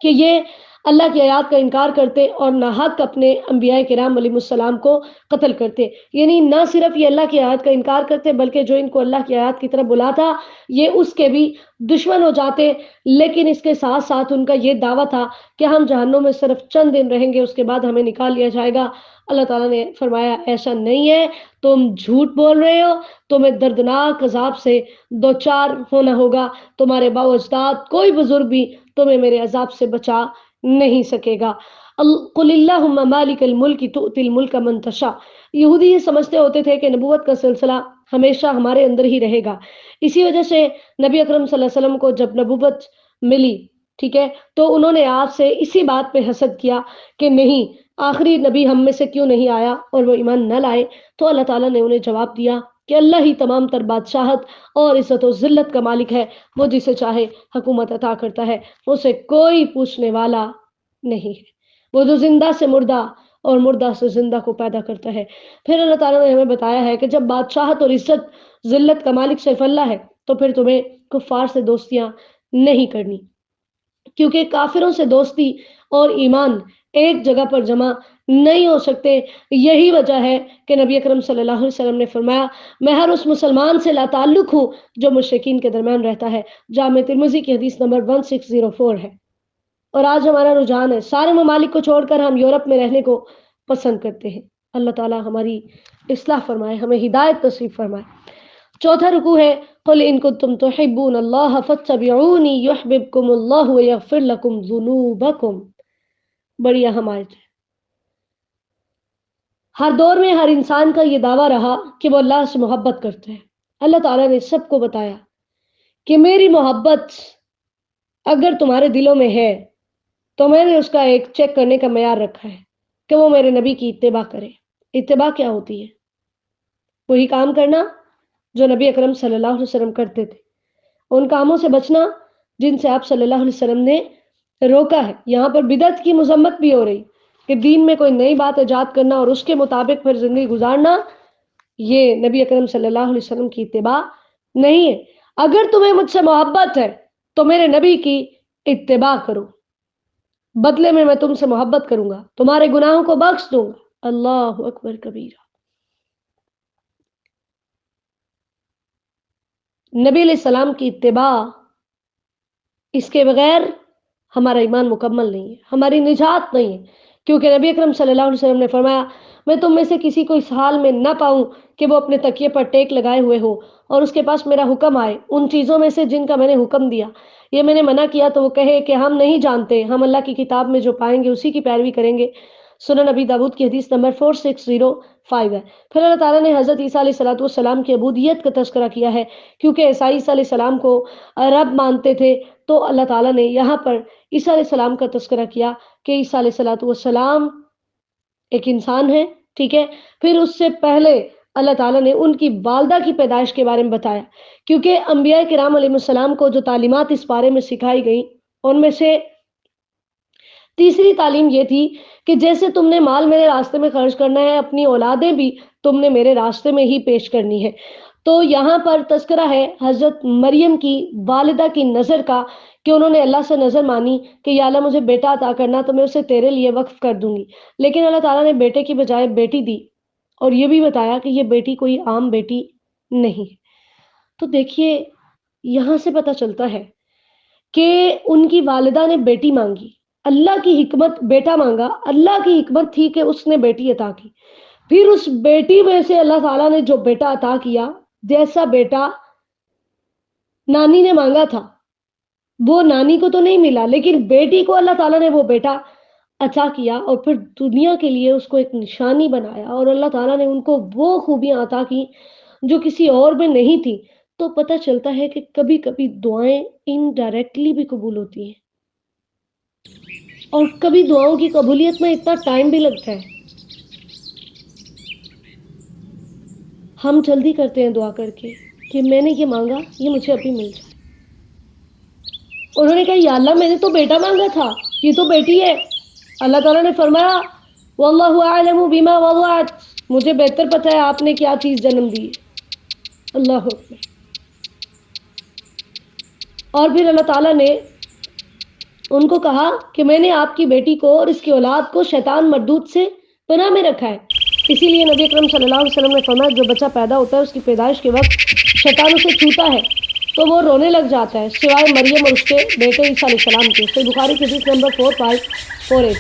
کہ یہ اللہ کی آیات کا انکار کرتے اور ناحق اپنے انبیاء کرام علیہ السلام کو قتل کرتے، یعنی نہ صرف یہ اللہ کی آیات کا انکار کرتے بلکہ جو ان کو اللہ کی آیات کی طرف بلاتا یہ اس کے بھی دشمن ہو جاتے۔ لیکن اس کے ساتھ ساتھ ان کا یہ دعویٰ تھا کہ ہم جہنم میں صرف چند دن رہیں گے، اس کے بعد ہمیں نکال لیا جائے گا۔ اللہ تعالیٰ نے فرمایا ایسا نہیں ہے، تم جھوٹ بول رہے ہو، تمہیں دردناک عذاب سے دوچار ہونا ہوگا، تمہارے باؤ اجداد کوئی بزرگ بھی تمہیں میرے عذاب سے بچا نہیں سکے گا۔ قل اللہم مالک الملک تؤتی الملک من تشاء۔ یہودی یہ سمجھتے ہوتے تھے کہ نبوت کا سلسلہ ہمیشہ ہمارے اندر ہی رہے گا، اسی وجہ سے نبی اکرم صلی اللہ علیہ وسلم کو جب نبوت ملی، ٹھیک ہے، تو انہوں نے آپ سے اسی بات پہ حسد کیا کہ نہیں آخری نبی ہم میں سے کیوں نہیں آیا اور وہ ایمان نہ لائے۔ تو اللہ تعالیٰ نے انہیں جواب دیا کہ اللہ ہی تمام تر بادشاہت اور عزت و ذلت کا مالک ہے، وہ جسے چاہے حکومت عطا کرتا ہے، اسے کوئی پوچھنے والا نہیں ہے۔ وہ جو زندہ سے مردہ اور مردہ سے زندہ کو پیدا کرتا ہے۔ پھر اللہ تعالیٰ نے ہمیں بتایا ہے کہ جب بادشاہت اور عزت ذلت کا مالک صرف اللہ ہے تو پھر تمہیں کفار سے دوستیاں نہیں کرنی، کیونکہ کافروں سے دوستی اور ایمان ایک جگہ پر جمع نہیں ہو سکتے۔ یہی وجہ ہے کہ نبی اکرم صلی اللہ علیہ وسلم نے فرمایا میں ہر اس مسلمان سے لا تعلق ہوں جو مشرکین کے درمیان رہتا ہے۔ جامع ترمذی کی حدیث نمبر 1604 ہے۔ اور آج ہمارا رجحان ہے سارے ممالک کو چھوڑ کر ہم یورپ میں رہنے کو پسند کرتے ہیں۔ اللہ تعالیٰ ہماری اصلاح فرمائے، ہمیں ہدایت نصیب فرمائے۔ چوتھا رکوع ہے قل ان کنتم تحبون اللہ فاتبعونی یحببکم اللہ ویغفر لکم ذنوبکم۔ بڑی اہم آیت ہے۔ ہر دور میں ہر انسان کا یہ دعویٰ رہا کہ وہ اللہ سے محبت کرتا ہے۔ اللہ تعالیٰ نے سب کو بتایا کہ میری محبت اگر تمہارے دلوں میں ہے تو میں نے اس کا ایک چیک کرنے کا معیار رکھا ہے کہ وہ میرے نبی کی اتباع کرے۔ اتباع کیا ہوتی ہے؟ وہی کام کرنا جو نبی اکرم صلی اللہ علیہ وسلم کرتے تھے، ان کاموں سے بچنا جن سے آپ صلی اللہ علیہ وسلم نے روکا ہے۔ یہاں پر بدعت کی مذمت بھی ہو رہی کہ دین میں کوئی نئی بات ایجاد کرنا اور اس کے مطابق پھر زندگی گزارنا، یہ نبی اکرم صلی اللہ علیہ وسلم کی اتباع نہیں ہے۔ اگر تمہیں مجھ سے محبت ہے تو میرے نبی کی اتباع کرو، بدلے میں تم سے محبت کروں گا، تمہارے گناہوں کو بخش دوں گا۔ اللہ اکبر کبیرہ۔ نبی علیہ السلام کی اتباع، اس کے بغیر ہمارا ایمان مکمل نہیں ہے، ہماری نجات نہیں ہے، کیونکہ نبی اکرم صلی اللہ علیہ وسلم نے فرمایا میں تم میں سے کسی کو اس حال میں نہ پاؤں کہ وہ اپنے تکیے پر ٹیک لگائے ہوئے ہو اور اس کے پاس میرا حکم آئے ان چیزوں میں سے جن کا میں نے حکم دیا، یہ میں نے منع کیا تو وہ کہے کہ ہم نہیں جانتے، ہم اللہ کی کتاب میں جو پائیں گے اسی کی پیروی کریں گے۔ سنن نبی داؤد کی حدیث نمبر 4605 ہے۔ پھر اللہ تعالیٰ نے حضرت عیسیٰ علیہ السلام کی عبودیت کا تذکرہ کیا ہے، کیونکہ عیسائی عیسیٰ علیہ السلام کو رب مانتے تھے، تو اللہ تعالیٰ نے یہاں پر عیسیٰ علیہ السلام کا تذکرہ کیا کہ عیسیٰ علیہ السلام ایک انسان ہے، ٹھیک ہے۔ پھر اس سے پہلے اللہ تعالیٰ نے ان کی والدہ کی پیدائش کے بارے میں بتایا، کیونکہ انبیاء کرام علیہ السلام کو جو تعلیمات اس بارے میں سکھائی گئیں ان میں سے تیسری تعلیم یہ تھی کہ جیسے تم نے مال میرے راستے میں خرچ کرنا ہے، اپنی اولادیں بھی تم نے میرے راستے میں ہی پیش کرنی ہے۔ تو یہاں پر تذکرہ ہے حضرت مریم کی والدہ کی نظر کا کہ انہوں نے اللہ سے نظر مانی کہ یا اللہ مجھے بیٹا عطا کرنا تو میں اسے تیرے لیے وقف کر دوں گی، لیکن اللہ تعالیٰ نے بیٹے کی بجائے بیٹی دی، اور یہ بھی بتایا کہ یہ بیٹی کوئی عام بیٹی نہیں ہے۔ تو دیکھیے یہاں سے پتہ چلتا ہے کہ ان کی والدہ نے بیٹی مانگی، اللہ کی حکمت بیٹا مانگا، اللہ کی حکمت تھی کہ اس نے بیٹی عطا کی، پھر اس بیٹی میں سے اللہ تعالیٰ نے جو بیٹا عطا کیا، جیسا بیٹا نانی نے مانگا تھا وہ نانی کو تو نہیں ملا، لیکن بیٹی کو اللہ تعالیٰ نے وہ بیٹا عطا کیا اور پھر دنیا کے لیے اس کو ایک نشانی بنایا، اور اللہ تعالیٰ نے ان کو وہ خوبیاں عطا کی جو کسی اور میں نہیں تھی۔ تو پتہ چلتا ہے کہ کبھی کبھی دعائیں انڈائریکٹلی بھی قبول ہوتی ہیں، اور کبھی دعاؤں کی قبولیت میں اتنا ٹائم بھی لگتا ہے۔ ہم جلدی کرتے ہیں دعا کر کے کہ میں نے یہ مانگا یہ مجھے ابھی مل جائے۔ انہوں نے کہا یا اللہ میں نے تو بیٹا مانگا تھا، یہ تو بیٹی ہے۔ اللہ تعالیٰ نے فرمایا واللہ اعلم بما وضعت، مجھے بہتر پتہ ہے آپ نے کیا چیز جنم دی ہے۔ اللہ اکبر۔ اور پھر اللہ تعالیٰ نے ان کو کہا کہ میں نے آپ کی بیٹی کو اور اس کی اولاد کو شیطان مردود سے پناہ میں رکھا ہے، اسی لیے نبی اکرم صلی اللہ علیہ وسلم نے فرمایا جو بچہ پیدا ہوتا ہے اس کی پیدائش کے وقت شیطان اسے چھوتا ہے تو وہ رونے لگ جاتا ہے، سوائے مریم اور اس کے بیٹے عیسیٰ علیہ السلام کے۔ صحیح بخاری کی حدیث نمبر 4548۔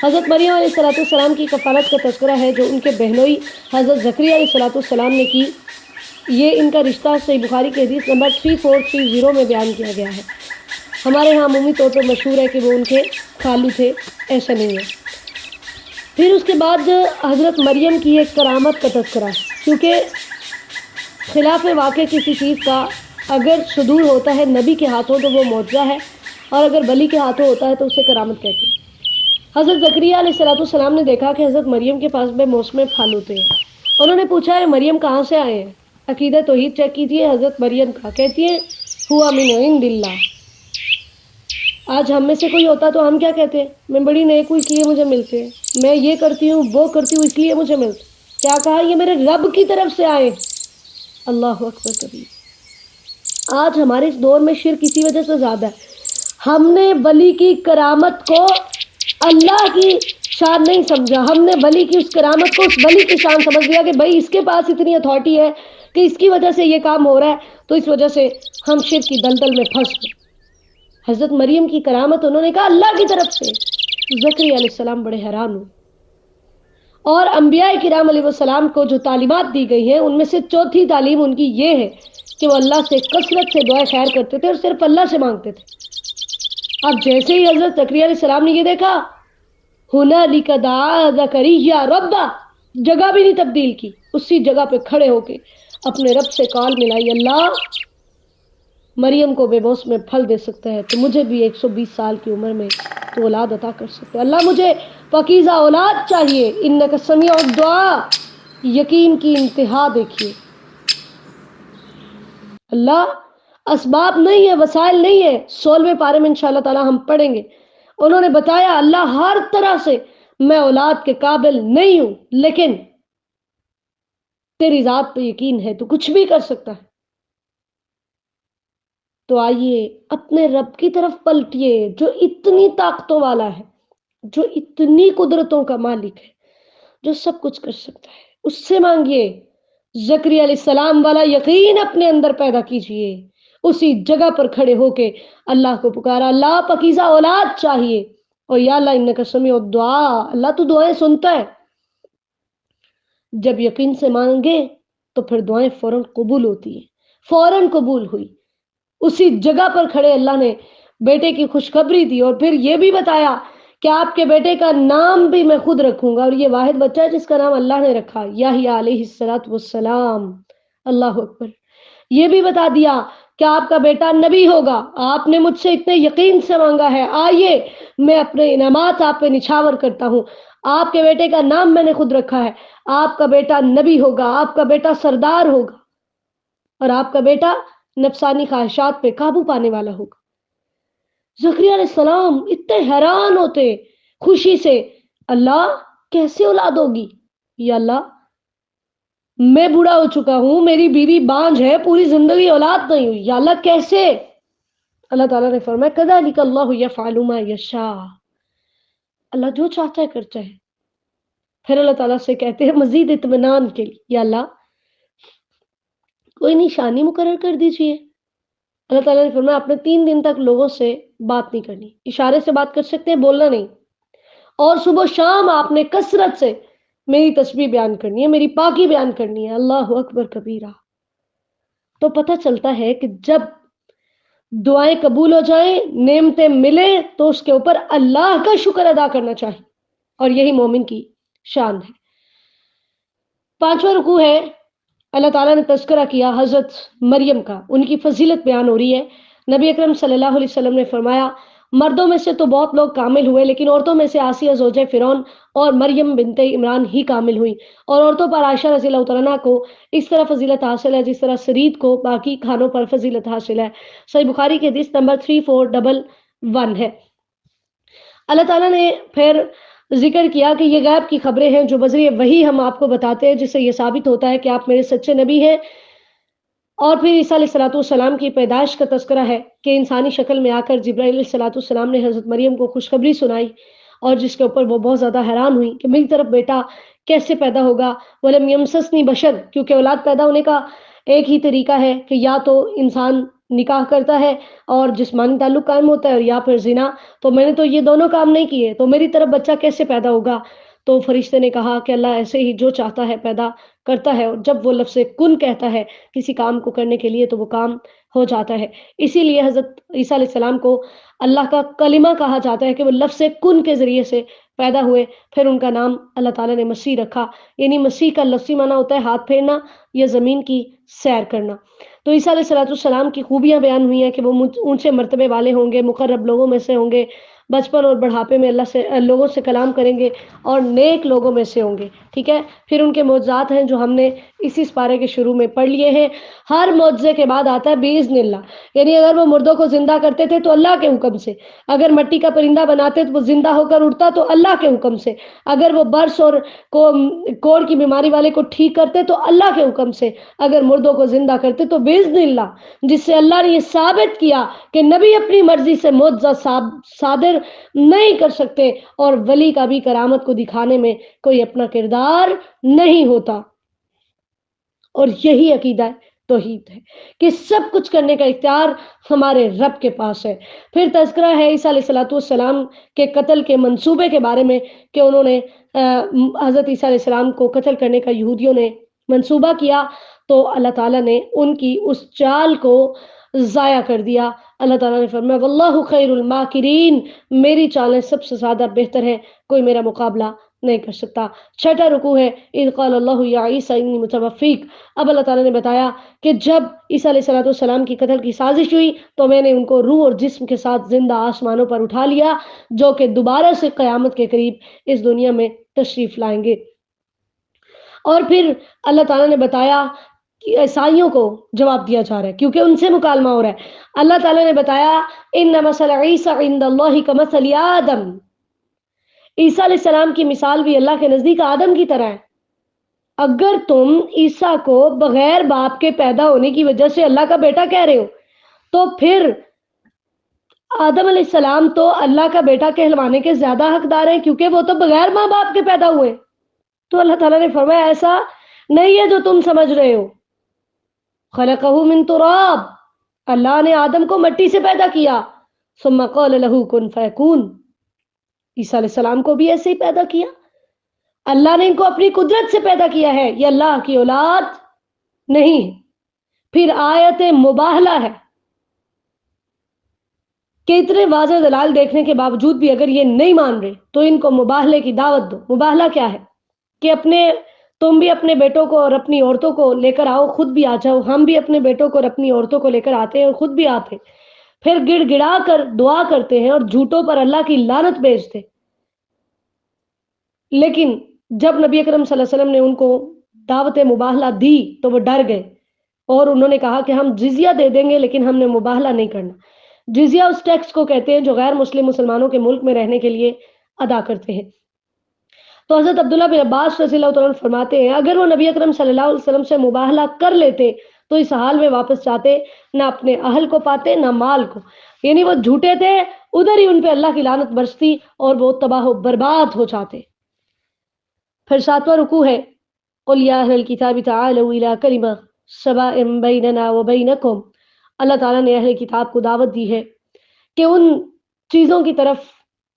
حضرت مریم علیہ السلام کی کفالت کا تذکرہ ہے جو ان کے بہنوئی حضرت زکریا علیہ السلام نے کی، یہ ان کا رشتہ صحیح بخاری کی حدیث نمبر 3430 میں بیان کیا گیا ہے۔ ہمارے ہاں عمومی طور پر مشہور ہے کہ وہ ان کے خالو تھے، ایسا نہیں ہے۔ پھر اس کے بعد حضرت مریم کی ایک کرامت کا تذکرہ ہے، کیونکہ خلاف واقع کسی چیز کا اگر صدور ہوتا ہے نبی کے ہاتھوں تو وہ معجزہ ہے، اور اگر ولی کے ہاتھوں ہوتا ہے تو اسے کرامت کہتے ہیں۔ حضرت زکریا علیہ السلام نے دیکھا کہ حضرت مریم کے پاس بے موسم پھل ہوتے ہیں۔ انہوں نے پوچھا ہے مریم کہاں سے آئے ہیں؟ عقیدہ توحید چیک کیجیے حضرت مریم کا، کہتی ہیں ہوا من عند اللہ۔ آج ہم میں سے کوئی ہوتا تو ہم کیا کہتے ہیں؟ میں بڑی نیک ہوئی کیے مجھے ملتے ہیں، میں یہ کرتی ہوں وہ کرتی ہوں اس لیے مجھے ملتا. کیا کہا؟ یہ میرے رب کی طرف سے آئے. اللہ اکبر کبیر. آج ہمارے اس دور میں شرک اسی وجہ سے زیادہ ہے. ہم نے ولی کی کرامت کو اللہ کی شان نہیں سمجھا. ہم نے ولی کی اس کرامت کو اس ولی کی شان سمجھ لیا کہ بھائی اس کے پاس اتنی اتھارٹی ہے کہ اس کی وجہ سے یہ کام ہو رہا ہے، تو اس وجہ سے ہم شرک کی دلدل میں پھنس گئے. حضرت مریم کی کرامت انہوں نے کہا اللہ کی طرف سے. زکریا علیہ السلام بڑے حیران ہوئے. اور انبیاء کرام علیہ السلام کو جو تعلیمات دی گئی ہیں ان میں سے چوتھی تعلیم ان کی یہ ہے کہ وہ اللہ سے کثرت سے دعائیں خیر کرتے تھے اور صرف اللہ سے مانگتے تھے. اب جیسے ہی حضرت زکریا علیہ السلام نے یہ دیکھا، ہنالک دعا زکریا ربا، جگہ بھی نہیں تبدیل کی، اسی جگہ پہ کھڑے ہو کے اپنے رب سے کال ملائی، اللہ مریم کو بے بوس میں پھل دے سکتا ہے تو مجھے بھی 120 سال کی عمر میں تو اولاد عطا کر سکتا ہے. اللہ مجھے پاکیزہ اولاد چاہیے. انک سمیع الدعا. یقین کی انتہا دیکھیے. اللہ اسباب نہیں ہے، وسائل نہیں ہے. 16ویں پارے میں انشاءاللہ تعالی ہم پڑھیں گے. انہوں نے بتایا اللہ ہر طرح سے میں اولاد کے قابل نہیں ہوں، لیکن تیری ذات پہ یقین ہے تو کچھ بھی کر سکتا ہے. تو آئیے اپنے رب کی طرف پلٹیے جو اتنی طاقتوں والا ہے، جو اتنی قدرتوں کا مالک ہے، جو سب کچھ کر سکتا ہے. اس سے مانگیے. زکریا علیہ السلام والا یقین اپنے اندر پیدا کیجئے. اسی جگہ پر کھڑے ہو کے اللہ کو پکارا، اللہ پاکیزہ اولاد چاہیے. اور یا اللہ انک سمیع الدعا، اللہ تو دعائیں سنتا ہے. جب یقین سے مانگے تو پھر دعائیں فوراً قبول ہوتی ہیں. فوراً قبول ہوئی. اسی جگہ پر کھڑے اللہ نے بیٹے کی خوشخبری دی اور پھر یہ بھی بتایا کہ آپ کے بیٹے کا نام بھی میں خود رکھوں گا. اور یہ واحد بچہ ہے جس کا نام اللہ نے رکھا، یحییٰ علیہ السلام. اللہ اکبر. یہ بھی بتا دیا کہ آپ کا بیٹا نبی ہوگا. آپ نے مجھ سے اتنے یقین سے مانگا ہے، آئیے میں اپنے انعامات آپ پہ نچھاور کرتا ہوں. آپ کے بیٹے کا نام میں نے خود رکھا ہے. آپ کا بیٹا نبی ہوگا، آپ کا بیٹا سردار ہوگا، اور آپ کا بیٹا نفسانی خواہشات پہ قابو پانے والا ہوگا. زکریا علیہ السلام اتنے حیران ہوتے خوشی سے، اللہ کیسے اولاد ہوگی؟ یا اللہ میں بوڑھا ہو چکا ہوں، میری بیوی بانجھ ہے، پوری زندگی اولاد نہیں ہوئی، یا اللہ کیسے؟ اللہ تعالیٰ نے فرمایا کذالک اللہ یفعل ما یشاء. اللہ جو چاہتا ہے کرتا ہے. پھر اللہ تعالیٰ سے کہتے ہیں مزید اطمینان کے لیے، یا اللہ کوئی نشانی مقرر کر دیجئے. اللہ تعالیٰ نے فرمایا اپنے 3 دن تک لوگوں سے بات نہیں کرنی. اشارے سے بات کر سکتے ہیں، بولنا نہیں. اور صبح شام آپ نے کثرت سے میری تسبیح بیان کرنی ہے، میری پاکی بیان کرنی ہے. اللہ اکبر کبیرہ. تو پتہ چلتا ہے کہ جب دعائیں قبول ہو جائیں، نعمتیں ملیں، تو اس کے اوپر اللہ کا شکر ادا کرنا چاہیے. اور یہی مومن کی شان ہے. 5واں رکوع ہے. اللہ تعالیٰ نے تذکرہ کیا حضرت مریم کا، ان کی فضیلت بیان ہو رہی ہے. نبی اکرم صلی اللہ علیہ وسلم نے فرمایا مردوں میں سے تو بہت لوگ کامل ہوئے، لیکن عورتوں میں سے آسیہ زوجہ فرعون اور مریم بنت عمران ہی کامل ہوئی. اور عورتوں پر عائشہ رضی اللہ تعالیٰ عنہا کو اس طرح فضیلت حاصل ہے جس طرح سرید کو باقی کھانوں پر فضیلت حاصل ہے. صحیح بخاری کی حدیث نمبر 3411 ہے. اللہ تعالیٰ نے پھر ذکر کیا کہ یہ غیب کی خبریں ہیں جو بذریعہ وحی ہم آپ کو بتاتے ہیں، جس سے یہ ثابت ہوتا ہے کہ آپ میرے سچے نبی ہیں. اور پھر عیسیٰ علیہ الصلوۃ والسلام کی پیدائش کا تذکرہ ہے کہ انسانی شکل میں آ کر جبرائیل علیہ الصلوۃ والسلام نے حضرت مریم کو خوشخبری سنائی، اور جس کے اوپر وہ بہت زیادہ حیران ہوئی کہ میری طرف بیٹا کیسے پیدا ہوگا. وَلَمْ يَمْسَسْنِي بَشَرٌ، کیونکہ اولاد پیدا ہونے کا ایک ہی طریقہ ہے کہ یا تو انسان نکاح کرتا ہے اور جسمانی تعلق قائم ہوتا ہے، اور یا پھر زنا. تو میں نے تو یہ دونوں کام نہیں کیے، تو میری طرف بچہ کیسے پیدا ہوگا؟ تو فرشتے نے کہا کہ اللہ ایسے ہی جو چاہتا ہے پیدا کرتا ہے، اور جب وہ لفظ کن کہتا ہے کسی کام کو کرنے کے لیے تو وہ کام ہو جاتا ہے. اسی لیے حضرت عیسیٰ علیہ السلام کو اللہ کا کلمہ کہا جاتا ہے کہ وہ لفظ کن کے ذریعے سے پیدا ہوئے. پھر ان کا نام اللہ تعالیٰ نے مسیح رکھا. یعنی مسیح کا لفظی معنی ہوتا ہے ہاتھ پھیرنا یا زمین کی سیر کرنا۔ تو عیسیٰ علیہ السلام کی خوبیاں بیان ہوئی ہیں کہ وہ اونچے مرتبے والے ہوں گے، مقرب لوگوں میں سے ہوں گے، بچپن اور بڑھاپے میں لوگوں سے کلام کریں گے اور نیک لوگوں میں سے ہوں گے، ٹھیک ہے۔ پھر ان کے معجزات ہیں جو ہم نے اسی سپارے کے شروع میں پڑھ لیے ہیں۔ ہر معجزے کے بعد آتا ہے بِإِذْنِ اللہ، یعنی اگر وہ مردوں کو زندہ کرتے تھے تو اللہ کے حکم سے، اگر مٹی کا پرندہ بناتے تو وہ زندہ ہو کر اڑتا تو اللہ کے حکم سے، اگر وہ برس اور کوڑ کی بیماری والے کو ٹھیک کرتے تو اللہ کے حکم سے، اگر مردوں کو زندہ کرتے تو بِإِذْنِ اللہ، جس سے اللہ نے یہ ثابت کیا کہ نبی اپنی مرضی سے معجزہ صادر نہیں کر سکتے اور ولی کا بھی کرامت کو دکھانے میں کوئی اپنا کردار نہیں ہوتا۔ اور یہی عقیدہ توحید ہے کہ سب کچھ کرنے کا اختیار ہمارے رب کے پاس ہے۔ پھر تذکرہ ہے عیسیٰ علیہ السلام کے قتل کے منصوبے کے بارے میں کہ انہوں نے حضرت عیسیٰ علیہ السلام کو قتل کرنے کا یہودیوں نے منصوبہ کیا، تو اللہ تعالیٰ نے ان کی اس چال کو ضائع کر دیا۔ اللہ تعالیٰ نے فرمایا واللہ خیر الماکرین، میری چالیں سب سے زیادہ بہتر ہیں، کوئی میرا مقابلہ نہیں کر سکتا۔ چھٹا رکوع ہے اذ قال اللہ یا عیسیٰ انی متوفیک۔ اب اللہ تعالیٰ نے بتایا کہ جب عیسیٰ علیہ السلام کی قتل کی سازش ہوئی تو میں نے ان کو روح اور جسم کے ساتھ زندہ آسمانوں پر اٹھا لیا، جو کہ دوبارہ سے قیامت کے قریب اس دنیا میں تشریف لائیں گے۔ اور پھر اللہ تعالیٰ نے بتایا کہ عیسائیوں کو جواب دیا جا رہا ہے کیونکہ ان سے مکالمہ ہو رہا ہے۔ اللہ تعالیٰ نے بتایا ان مثل عیسیٰ عند اللہ کمثل آدم، عیسیٰ علیہ السلام کی مثال بھی اللہ کے نزدیک آدم کی طرح ہے۔ اگر تم عیسیٰ کو بغیر باپ کے پیدا ہونے کی وجہ سے اللہ کا بیٹا کہہ رہے ہو تو پھر آدم علیہ السلام تو اللہ کا بیٹا کہلوانے کے زیادہ حقدار ہیں کیونکہ وہ تو بغیر ماں باپ کے پیدا ہوئے۔ تو اللہ تعالیٰ نے فرمایا ایسا نہیں ہے جو تم سمجھ رہے ہو، خلقہ من تراب، اللہ نے آدم کو مٹی سے پیدا کیا، ثم قال له کن فیکون، عیسیٰ علیہ السلام کو بھی ایسے ہی پیدا کیا۔ اللہ نے ان کو اپنی قدرت سے پیدا کیا ہے، یہ اللہ کی اولاد نہیں ہے۔ پھر آیت مباہلہ ہے کہ اتنے واضح دلائل دیکھنے کے باوجود بھی اگر یہ نہیں مان رہے تو ان کو مباہلے کی دعوت دو۔ مباہلہ کیا ہے کہ تم بھی اپنے بیٹوں کو اور اپنی عورتوں کو لے کر آؤ، خود بھی آ جاؤ، ہم بھی اپنے بیٹوں کو اور اپنی عورتوں کو لے کر آتے ہیں اور خود بھی آتے ہیں، پھر گڑ گڑا کر دعا کرتے ہیں اور جھوٹوں پر اللہ کی لعنت بھیجتے۔ لیکن جب نبی اکرم صلی اللہ علیہ وسلم نے ان کو دعوت مباہلہ دی تو وہ ڈر گئے اور انہوں نے کہا کہ ہم جزیہ دے دیں گے لیکن ہم نے مباہلہ نہیں کرنا۔ جزیہ اس ٹیکس کو کہتے ہیں جو غیر مسلم مسلمانوں کے ملک میں رہنے کے لیے ادا کرتے ہیں۔ تو حضرت عبداللہ بن عباس رضی اللہ تعالیٰ عنہ فرماتے ہیں اگر وہ نبی اکرم صلی اللہ علیہ وسلم سے مباہلہ کر لیتے تو اس حال میں واپس جاتے، نہ اپنے اہل کو پاتے نہ مال کو، یعنی وہ جھوٹے تھے، ادھر ہی ان پہ اللہ کی لعنت برستی اور وہ تباہ و برباد ہو جاتے۔ پھر ساتواں رکوع ہے قل یا اہل الکتاب تعالوا الی کلمہ سواء بیننا وبینکم، اللہ تعالیٰ نے اہل کتاب کو دعوت دی ہے کہ ان چیزوں کی طرف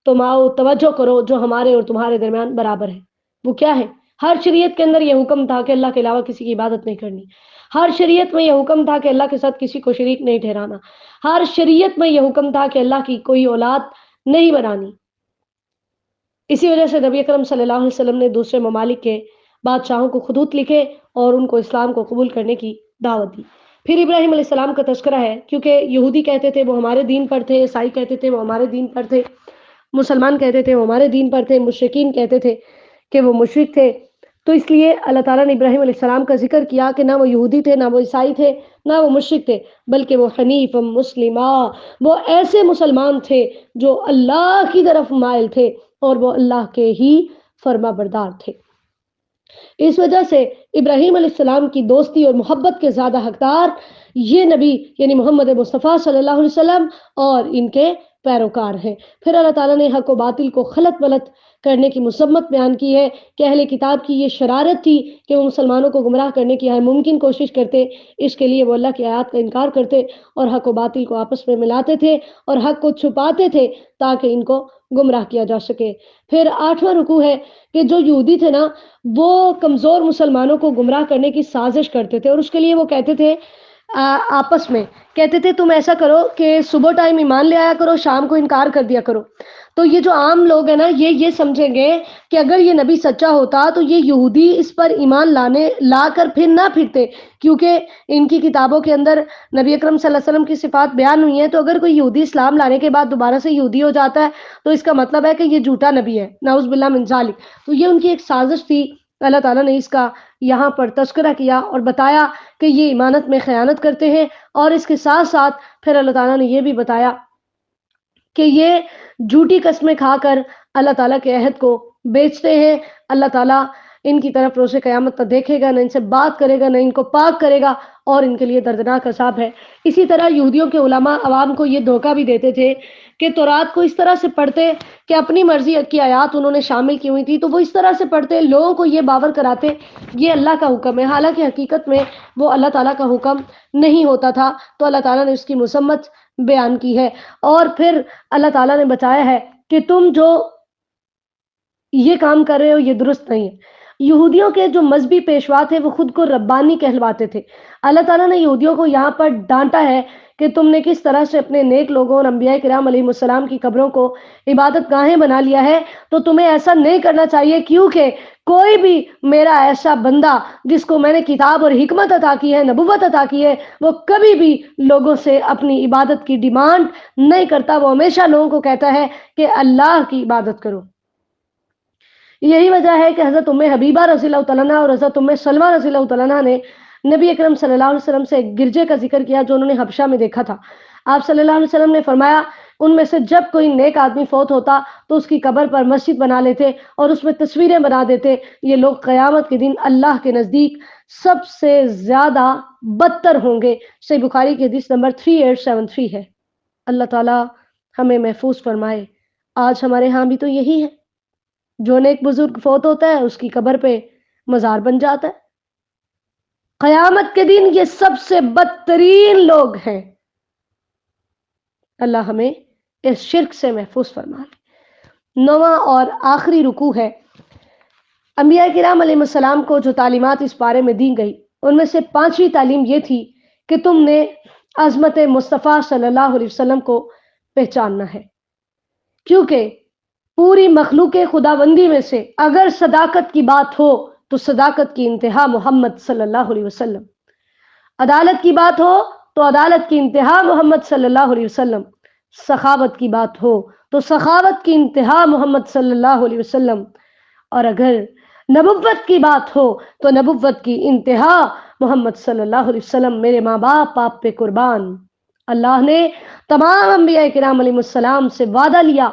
تم آؤ، توجہ کرو جو ہمارے اور تمہارے درمیان برابر ہے۔ وہ کیا ہے؟ ہر شریعت کے اندر یہ حکم تھا کہ اللہ کے علاوہ کسی کی عبادت نہیں کرنی، ہر شریعت میں یہ حکم تھا کہ اللہ کے ساتھ کسی کو شریک نہیں ٹھہرانا، ہر شریعت میں یہ حکم تھا کہ اللہ کی کوئی اولاد نہیں بنانی۔ اسی وجہ سے نبی اکرم صلی اللہ علیہ وسلم نے دوسرے ممالک کے بادشاہوں کو خطوط لکھے اور ان کو اسلام کو قبول کرنے کی دعوت دی۔ پھر ابراہیم علیہ السلام کا تذکرہ ہے کیونکہ یہودی کہتے تھے وہ ہمارے دین پر تھے، عیسائی کہتے تھے وہ ہمارے دین پر تھے، مسلمان کہتے تھے وہ ہمارے دین پر تھے، مشرکین کہتے تھے کہ وہ مشرک تھے۔ تو اس لیے اللہ تعالیٰ نے ابراہیم علیہ السلام کا ذکر کیا کہ نہ وہ یہودی تھے، نہ وہ عیسائی تھے، نہ وہ مشرک تھے، بلکہ وہ حنیف مسلمہ، وہ ایسے مسلمان تھے جو اللہ کی طرف مائل تھے اور وہ اللہ کے ہی فرما بردار تھے۔ اس وجہ سے ابراہیم علیہ السلام کی دوستی اور محبت کے زیادہ حقدار یہ نبی یعنی محمد مصطفیٰ صلی اللہ علیہ وسلم اور ان کے پیروکار ہیں۔ پھر اللہ تعالیٰ نے حق و باطل کو خلط ولط کرنے کی مذمت بیان کی ہے کہ اہل کتاب کی یہ شرارت تھی کہ وہ مسلمانوں کو گمراہ کرنے کی ہر ممکن کوشش کرتے، اس کے لیے وہ اللہ کی آیات کا انکار کرتے اور حق و باطل کو آپس میں ملاتے تھے اور حق کو چھپاتے تھے تاکہ ان کو گمراہ کیا جا سکے۔ پھر 8واں رکوع ہے کہ جو یہودی تھے نا وہ کمزور مسلمانوں کو گمراہ کرنے کی سازش کرتے تھے اور اس کے لیے وہ کہتے تھے آپس میں کہتے تھے تم ایسا کرو کہ صبح ٹائم ایمان لے آیا کرو، شام کو انکار کر دیا کرو۔ تو یہ جو عام لوگ ہیں نا یہ سمجھیں گے کہ اگر یہ نبی سچا ہوتا تو یہ یہودی اس پر ایمان لا کر پھر نہ پھرتے، کیونکہ ان کی کتابوں کے اندر نبی اکرم صلی اللہ علیہ وسلم کی صفات بیان ہوئی ہیں۔ تو اگر کوئی یہودی اسلام لانے کے بعد دوبارہ سے یہودی ہو جاتا ہے تو اس کا مطلب ہے کہ یہ جھوٹا نبی ہے، نعوذ باللہ من ذالک۔ تو یہ ان کی ایک سازش تھی۔ اللہ تعالیٰ نے اس کا یہاں پر تذکرہ کیا اور بتایا کہ یہ ایمانت میں خیانت کرتے ہیں، اور اس کے ساتھ ساتھ پھر اللہ تعالیٰ نے یہ بھی بتایا کہ یہ جھوٹی قسمیں کھا کر اللہ تعالیٰ کے عہد کو بیچتے ہیں۔ اللہ تعالیٰ ان کی طرف روز قیامت نہ دیکھے گا، نہ ان سے بات کرے گا، نہ ان کو پاک کرے گا، اور ان کے لیے دردناک عذاب ہے۔ اسی طرح یہودیوں کے علماء عوام کو یہ دھوکہ بھی دیتے تھے کہ تورات کو اس طرح سے پڑھتے کہ اپنی مرضی کی آیات انہوں نے شامل کی ہوئی تھی، تو وہ اس طرح سے پڑھتے لوگوں کو یہ باور کراتے یہ اللہ کا حکم ہے، حالانکہ حقیقت میں وہ اللہ تعالیٰ کا حکم نہیں ہوتا تھا۔ تو اللہ تعالیٰ نے اس کی مذمت بیان کی ہے، اور پھر اللہ تعالیٰ نے بتایا ہے کہ تم جو یہ کام کر رہے ہو یہ درست نہیں ہے۔ یہودیوں کے جو مذہبی پیشوا تھے وہ خود کو ربانی کہلواتے تھے۔ اللہ تعالیٰ نے یہودیوں کو یہاں پر ڈانٹا ہے کہ تم نے کس طرح سے اپنے نیک لوگوں اور انبیاء کرام علیہ السلام کی قبروں کو عبادت گاہیں بنا لیا ہے، تو تمہیں ایسا نہیں کرنا چاہیے، کیونکہ کوئی بھی میرا ایسا بندہ جس کو میں نے کتاب اور حکمت عطا کی ہے، نبوت عطا کی ہے، وہ کبھی بھی لوگوں سے اپنی عبادت کی ڈیمانڈ نہیں کرتا، وہ ہمیشہ لوگوں کو کہتا ہے کہ اللہ کی عبادت کرو۔ یہی وجہ ہے کہ حضرت ام حبیبہ رضی اللہ تعالیٰ عنہا اور حضرت ام سلمہ رضی اللہ تعالیٰ عنہا نے نبی اکرم صلی اللہ علیہ وسلم سے ایک گرجے کا ذکر کیا جو انہوں نے حبشہ میں دیکھا تھا۔ آپ صلی اللہ علیہ وسلم نے فرمایا ان میں سے جب کوئی نیک آدمی فوت ہوتا تو اس کی قبر پر مسجد بنا لیتے اور اس میں تصویریں بنا دیتے۔ یہ لوگ قیامت کے دن اللہ کے نزدیک سب سے زیادہ بدتر ہوں گے۔ صحیح بخاری کی حدیث نمبر 3873 ہے۔ اللہ تعالیٰ ہمیں محفوظ فرمائے۔ آج ہمارے ہاں بھی تو یہی ہے، جو نیک بزرگ فوت ہوتا ہے اس کی قبر پہ مزار بن جاتا ہے۔ قیامت کے دن یہ سب سے بدترین لوگ ہیں۔ اللہ ہمیں اس شرک سے محفوظ فرما لے۔ 9واں اور آخری رکوع ہے۔ انبیاء کرام علیہ السلام کو جو تعلیمات اس بارے میں دی گئی ان میں سے 5ویں تعلیم یہ تھی کہ تم نے عظمت مصطفیٰ صلی اللہ علیہ وسلم کو پہچاننا ہے، کیونکہ پوری مخلوق خداوندی میں سے اگر صداقت کی بات ہو تو صداقت کی انتہا محمد صلی اللہ علیہ وسلم، عدالت کی بات ہو تو عدالت کی انتہا محمد صلی اللہ علیہ وسلم، سخاوت کی بات ہو تو سخاوت کی انتہا محمد صلی اللہ علیہ وسلم، اور اگر نبوت کی بات ہو تو نبوت کی انتہا محمد صلی اللہ علیہ وسلم۔ میرے ماں باپ آپ پہ قربان۔ اللہ نے تمام انبیاء کرام علیہ السلام سے وعدہ لیا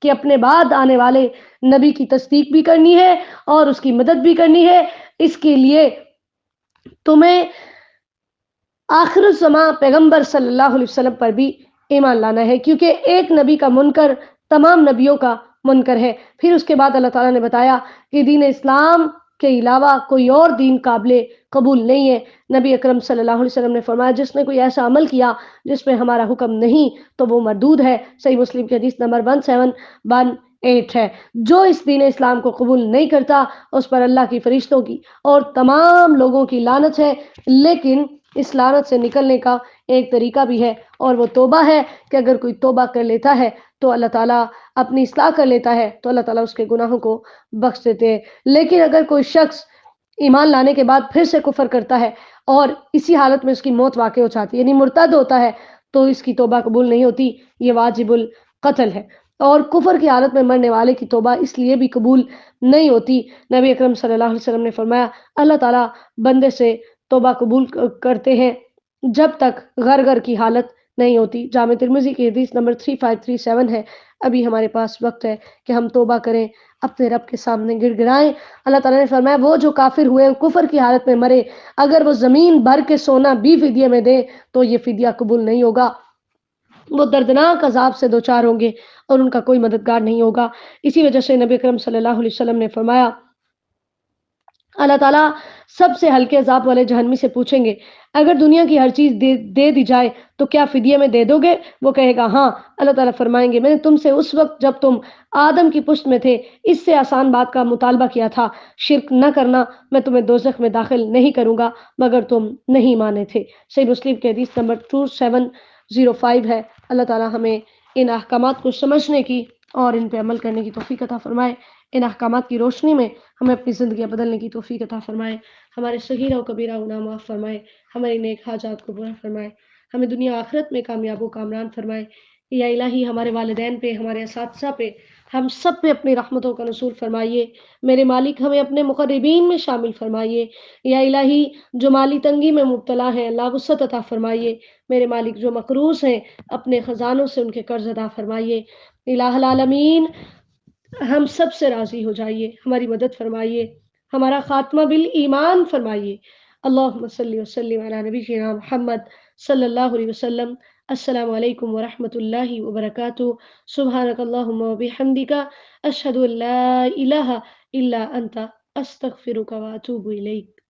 کہ اپنے بعد آنے والے نبی کی تصدیق بھی کرنی ہے اور اس کی مدد بھی کرنی ہے۔ اس کے لیے تمہیں آخر الزمان پیغمبر صلی اللہ علیہ وسلم پر بھی ایمان لانا ہے، کیونکہ ایک نبی کا منکر تمام نبیوں کا منکر ہے۔ پھر اس کے بعد اللہ تعالیٰ نے بتایا کہ دین اسلام کے علاوہ کوئی اور دین قابل قبول نہیں ہے۔ نبی اکرم صلی اللہ علیہ وسلم نے فرمایا جس نے کوئی ایسا عمل کیا جس میں ہمارا حکم نہیں تو وہ مردود ہے۔ صحیح مسلم کی حدیث نمبر 1718 ہے۔ جو اس دین اسلام کو قبول نہیں کرتا اس پر اللہ کی فرشتوں کی اور تمام لوگوں کی لعنت ہے، لیکن اس لعنت سے نکلنے کا ایک طریقہ بھی ہے، اور وہ توبہ ہے کہ اگر کوئی توبہ کر لیتا ہے تو اللہ تعالیٰ اپنی اصلاح کر لیتا ہے تو اللہ تعالیٰ اس کے گناہوں کو بخش دیتے ہیں۔ لیکن اگر کوئی شخص ایمان لانے کے بعد پھر سے کفر کرتا ہے اور اسی حالت میں اس کی موت واقع ہو جاتی ہے، یعنی مرتد ہوتا ہے، تو اس کی توبہ قبول نہیں ہوتی، یہ واجب القتل ہے۔ اور کفر کی حالت میں مرنے والے کی توبہ اس لیے بھی قبول نہیں ہوتی، نبی اکرم صلی اللہ علیہ وسلم نے فرمایا اللہ تعالیٰ بندے سے توبہ قبول کرتے ہیں جب تک غرغر کی حالت نہیں ہوتی۔ جامع ترمذی کی حدیث نمبر 3537 ہے۔ ابھی ہمارے پاس وقت ہے کہ ہم توبہ کریں، اپنے رب کے سامنے گڑ گڑائیں۔ اللہ تعالیٰ نے فرمایا وہ جو کافر ہوئے کفر کی حالت میں مرے اگر وہ زمین بھر کے سونا بھی فدیے میں دے تو یہ فدیہ قبول نہیں ہوگا، وہ دردناک عذاب سے دوچار ہوں گے اور ان کا کوئی مددگار نہیں ہوگا۔ اسی وجہ سے نبی اکرم صلی اللہ علیہ وسلم نے فرمایا اللہ تعالیٰ سب سے ہلکے عذاب والے جہنمی سے پوچھیں گے اگر دنیا کی ہر چیز دے دی جائے تو کیا فدیے میں دے دو گے؟ وہ کہے گا ہاں۔ اللہ تعالیٰ فرمائیں گے میں نے تم سے اس وقت جب تم آدم کی پشت میں تھے اس سے آسان بات کا مطالبہ کیا تھا، شرک نہ کرنا، میں تمہیں دوزخ میں داخل نہیں کروں گا مگر تم نہیں مانے تھے۔ صحیح مسلم کی حدیث نمبر 2705 ہے۔ اللہ تعالیٰ ہمیں ان احکامات کو سمجھنے کی اور ان پہ عمل کرنے کی توفیق عطا فرمائے۔ ان احکامات کی روشنی میں ہمیں اپنی زندگیاں بدلنے کی توفیق عطا فرمائے، ہمارے صغیرہ و کبیرہ گناہ معاف فرمائے، ہماری نیک حاجات کو پورا فرمائے، ہمیں دنیا آخرت میں کامیاب و کامران فرمائے۔ یا الہی ہمارے والدین پہ، ہمارے اساتذہ پہ، ہم سب پہ اپنی رحمتوں کا نزول فرمائیے۔ میرے مالک ہمیں اپنے مقربین میں شامل فرمائیے۔ یا الہی جو مالی تنگی میں مبتلا ہیں اللہ وسعت عطا فرمائیے۔ میرے مالک جو مقروض ہیں اپنے خزانوں سے ان کے قرض ادا فرمائیے۔ الہ العالمین ہم سب سے راضی ہو جائیے، ہماری مدد فرمائیے، ہمارا خاتمہ بالایمان فرمائیے۔ اللہم صلی وسلم علی نبینا محمد صلی اللہ علیہ وسلم۔ السلام علیکم ورحمۃ اللہ وبرکاتہ۔ سبحانک اللہم وبحمدک، اشہد ان لا الہ الا انت، استغفرک واتوب الیک۔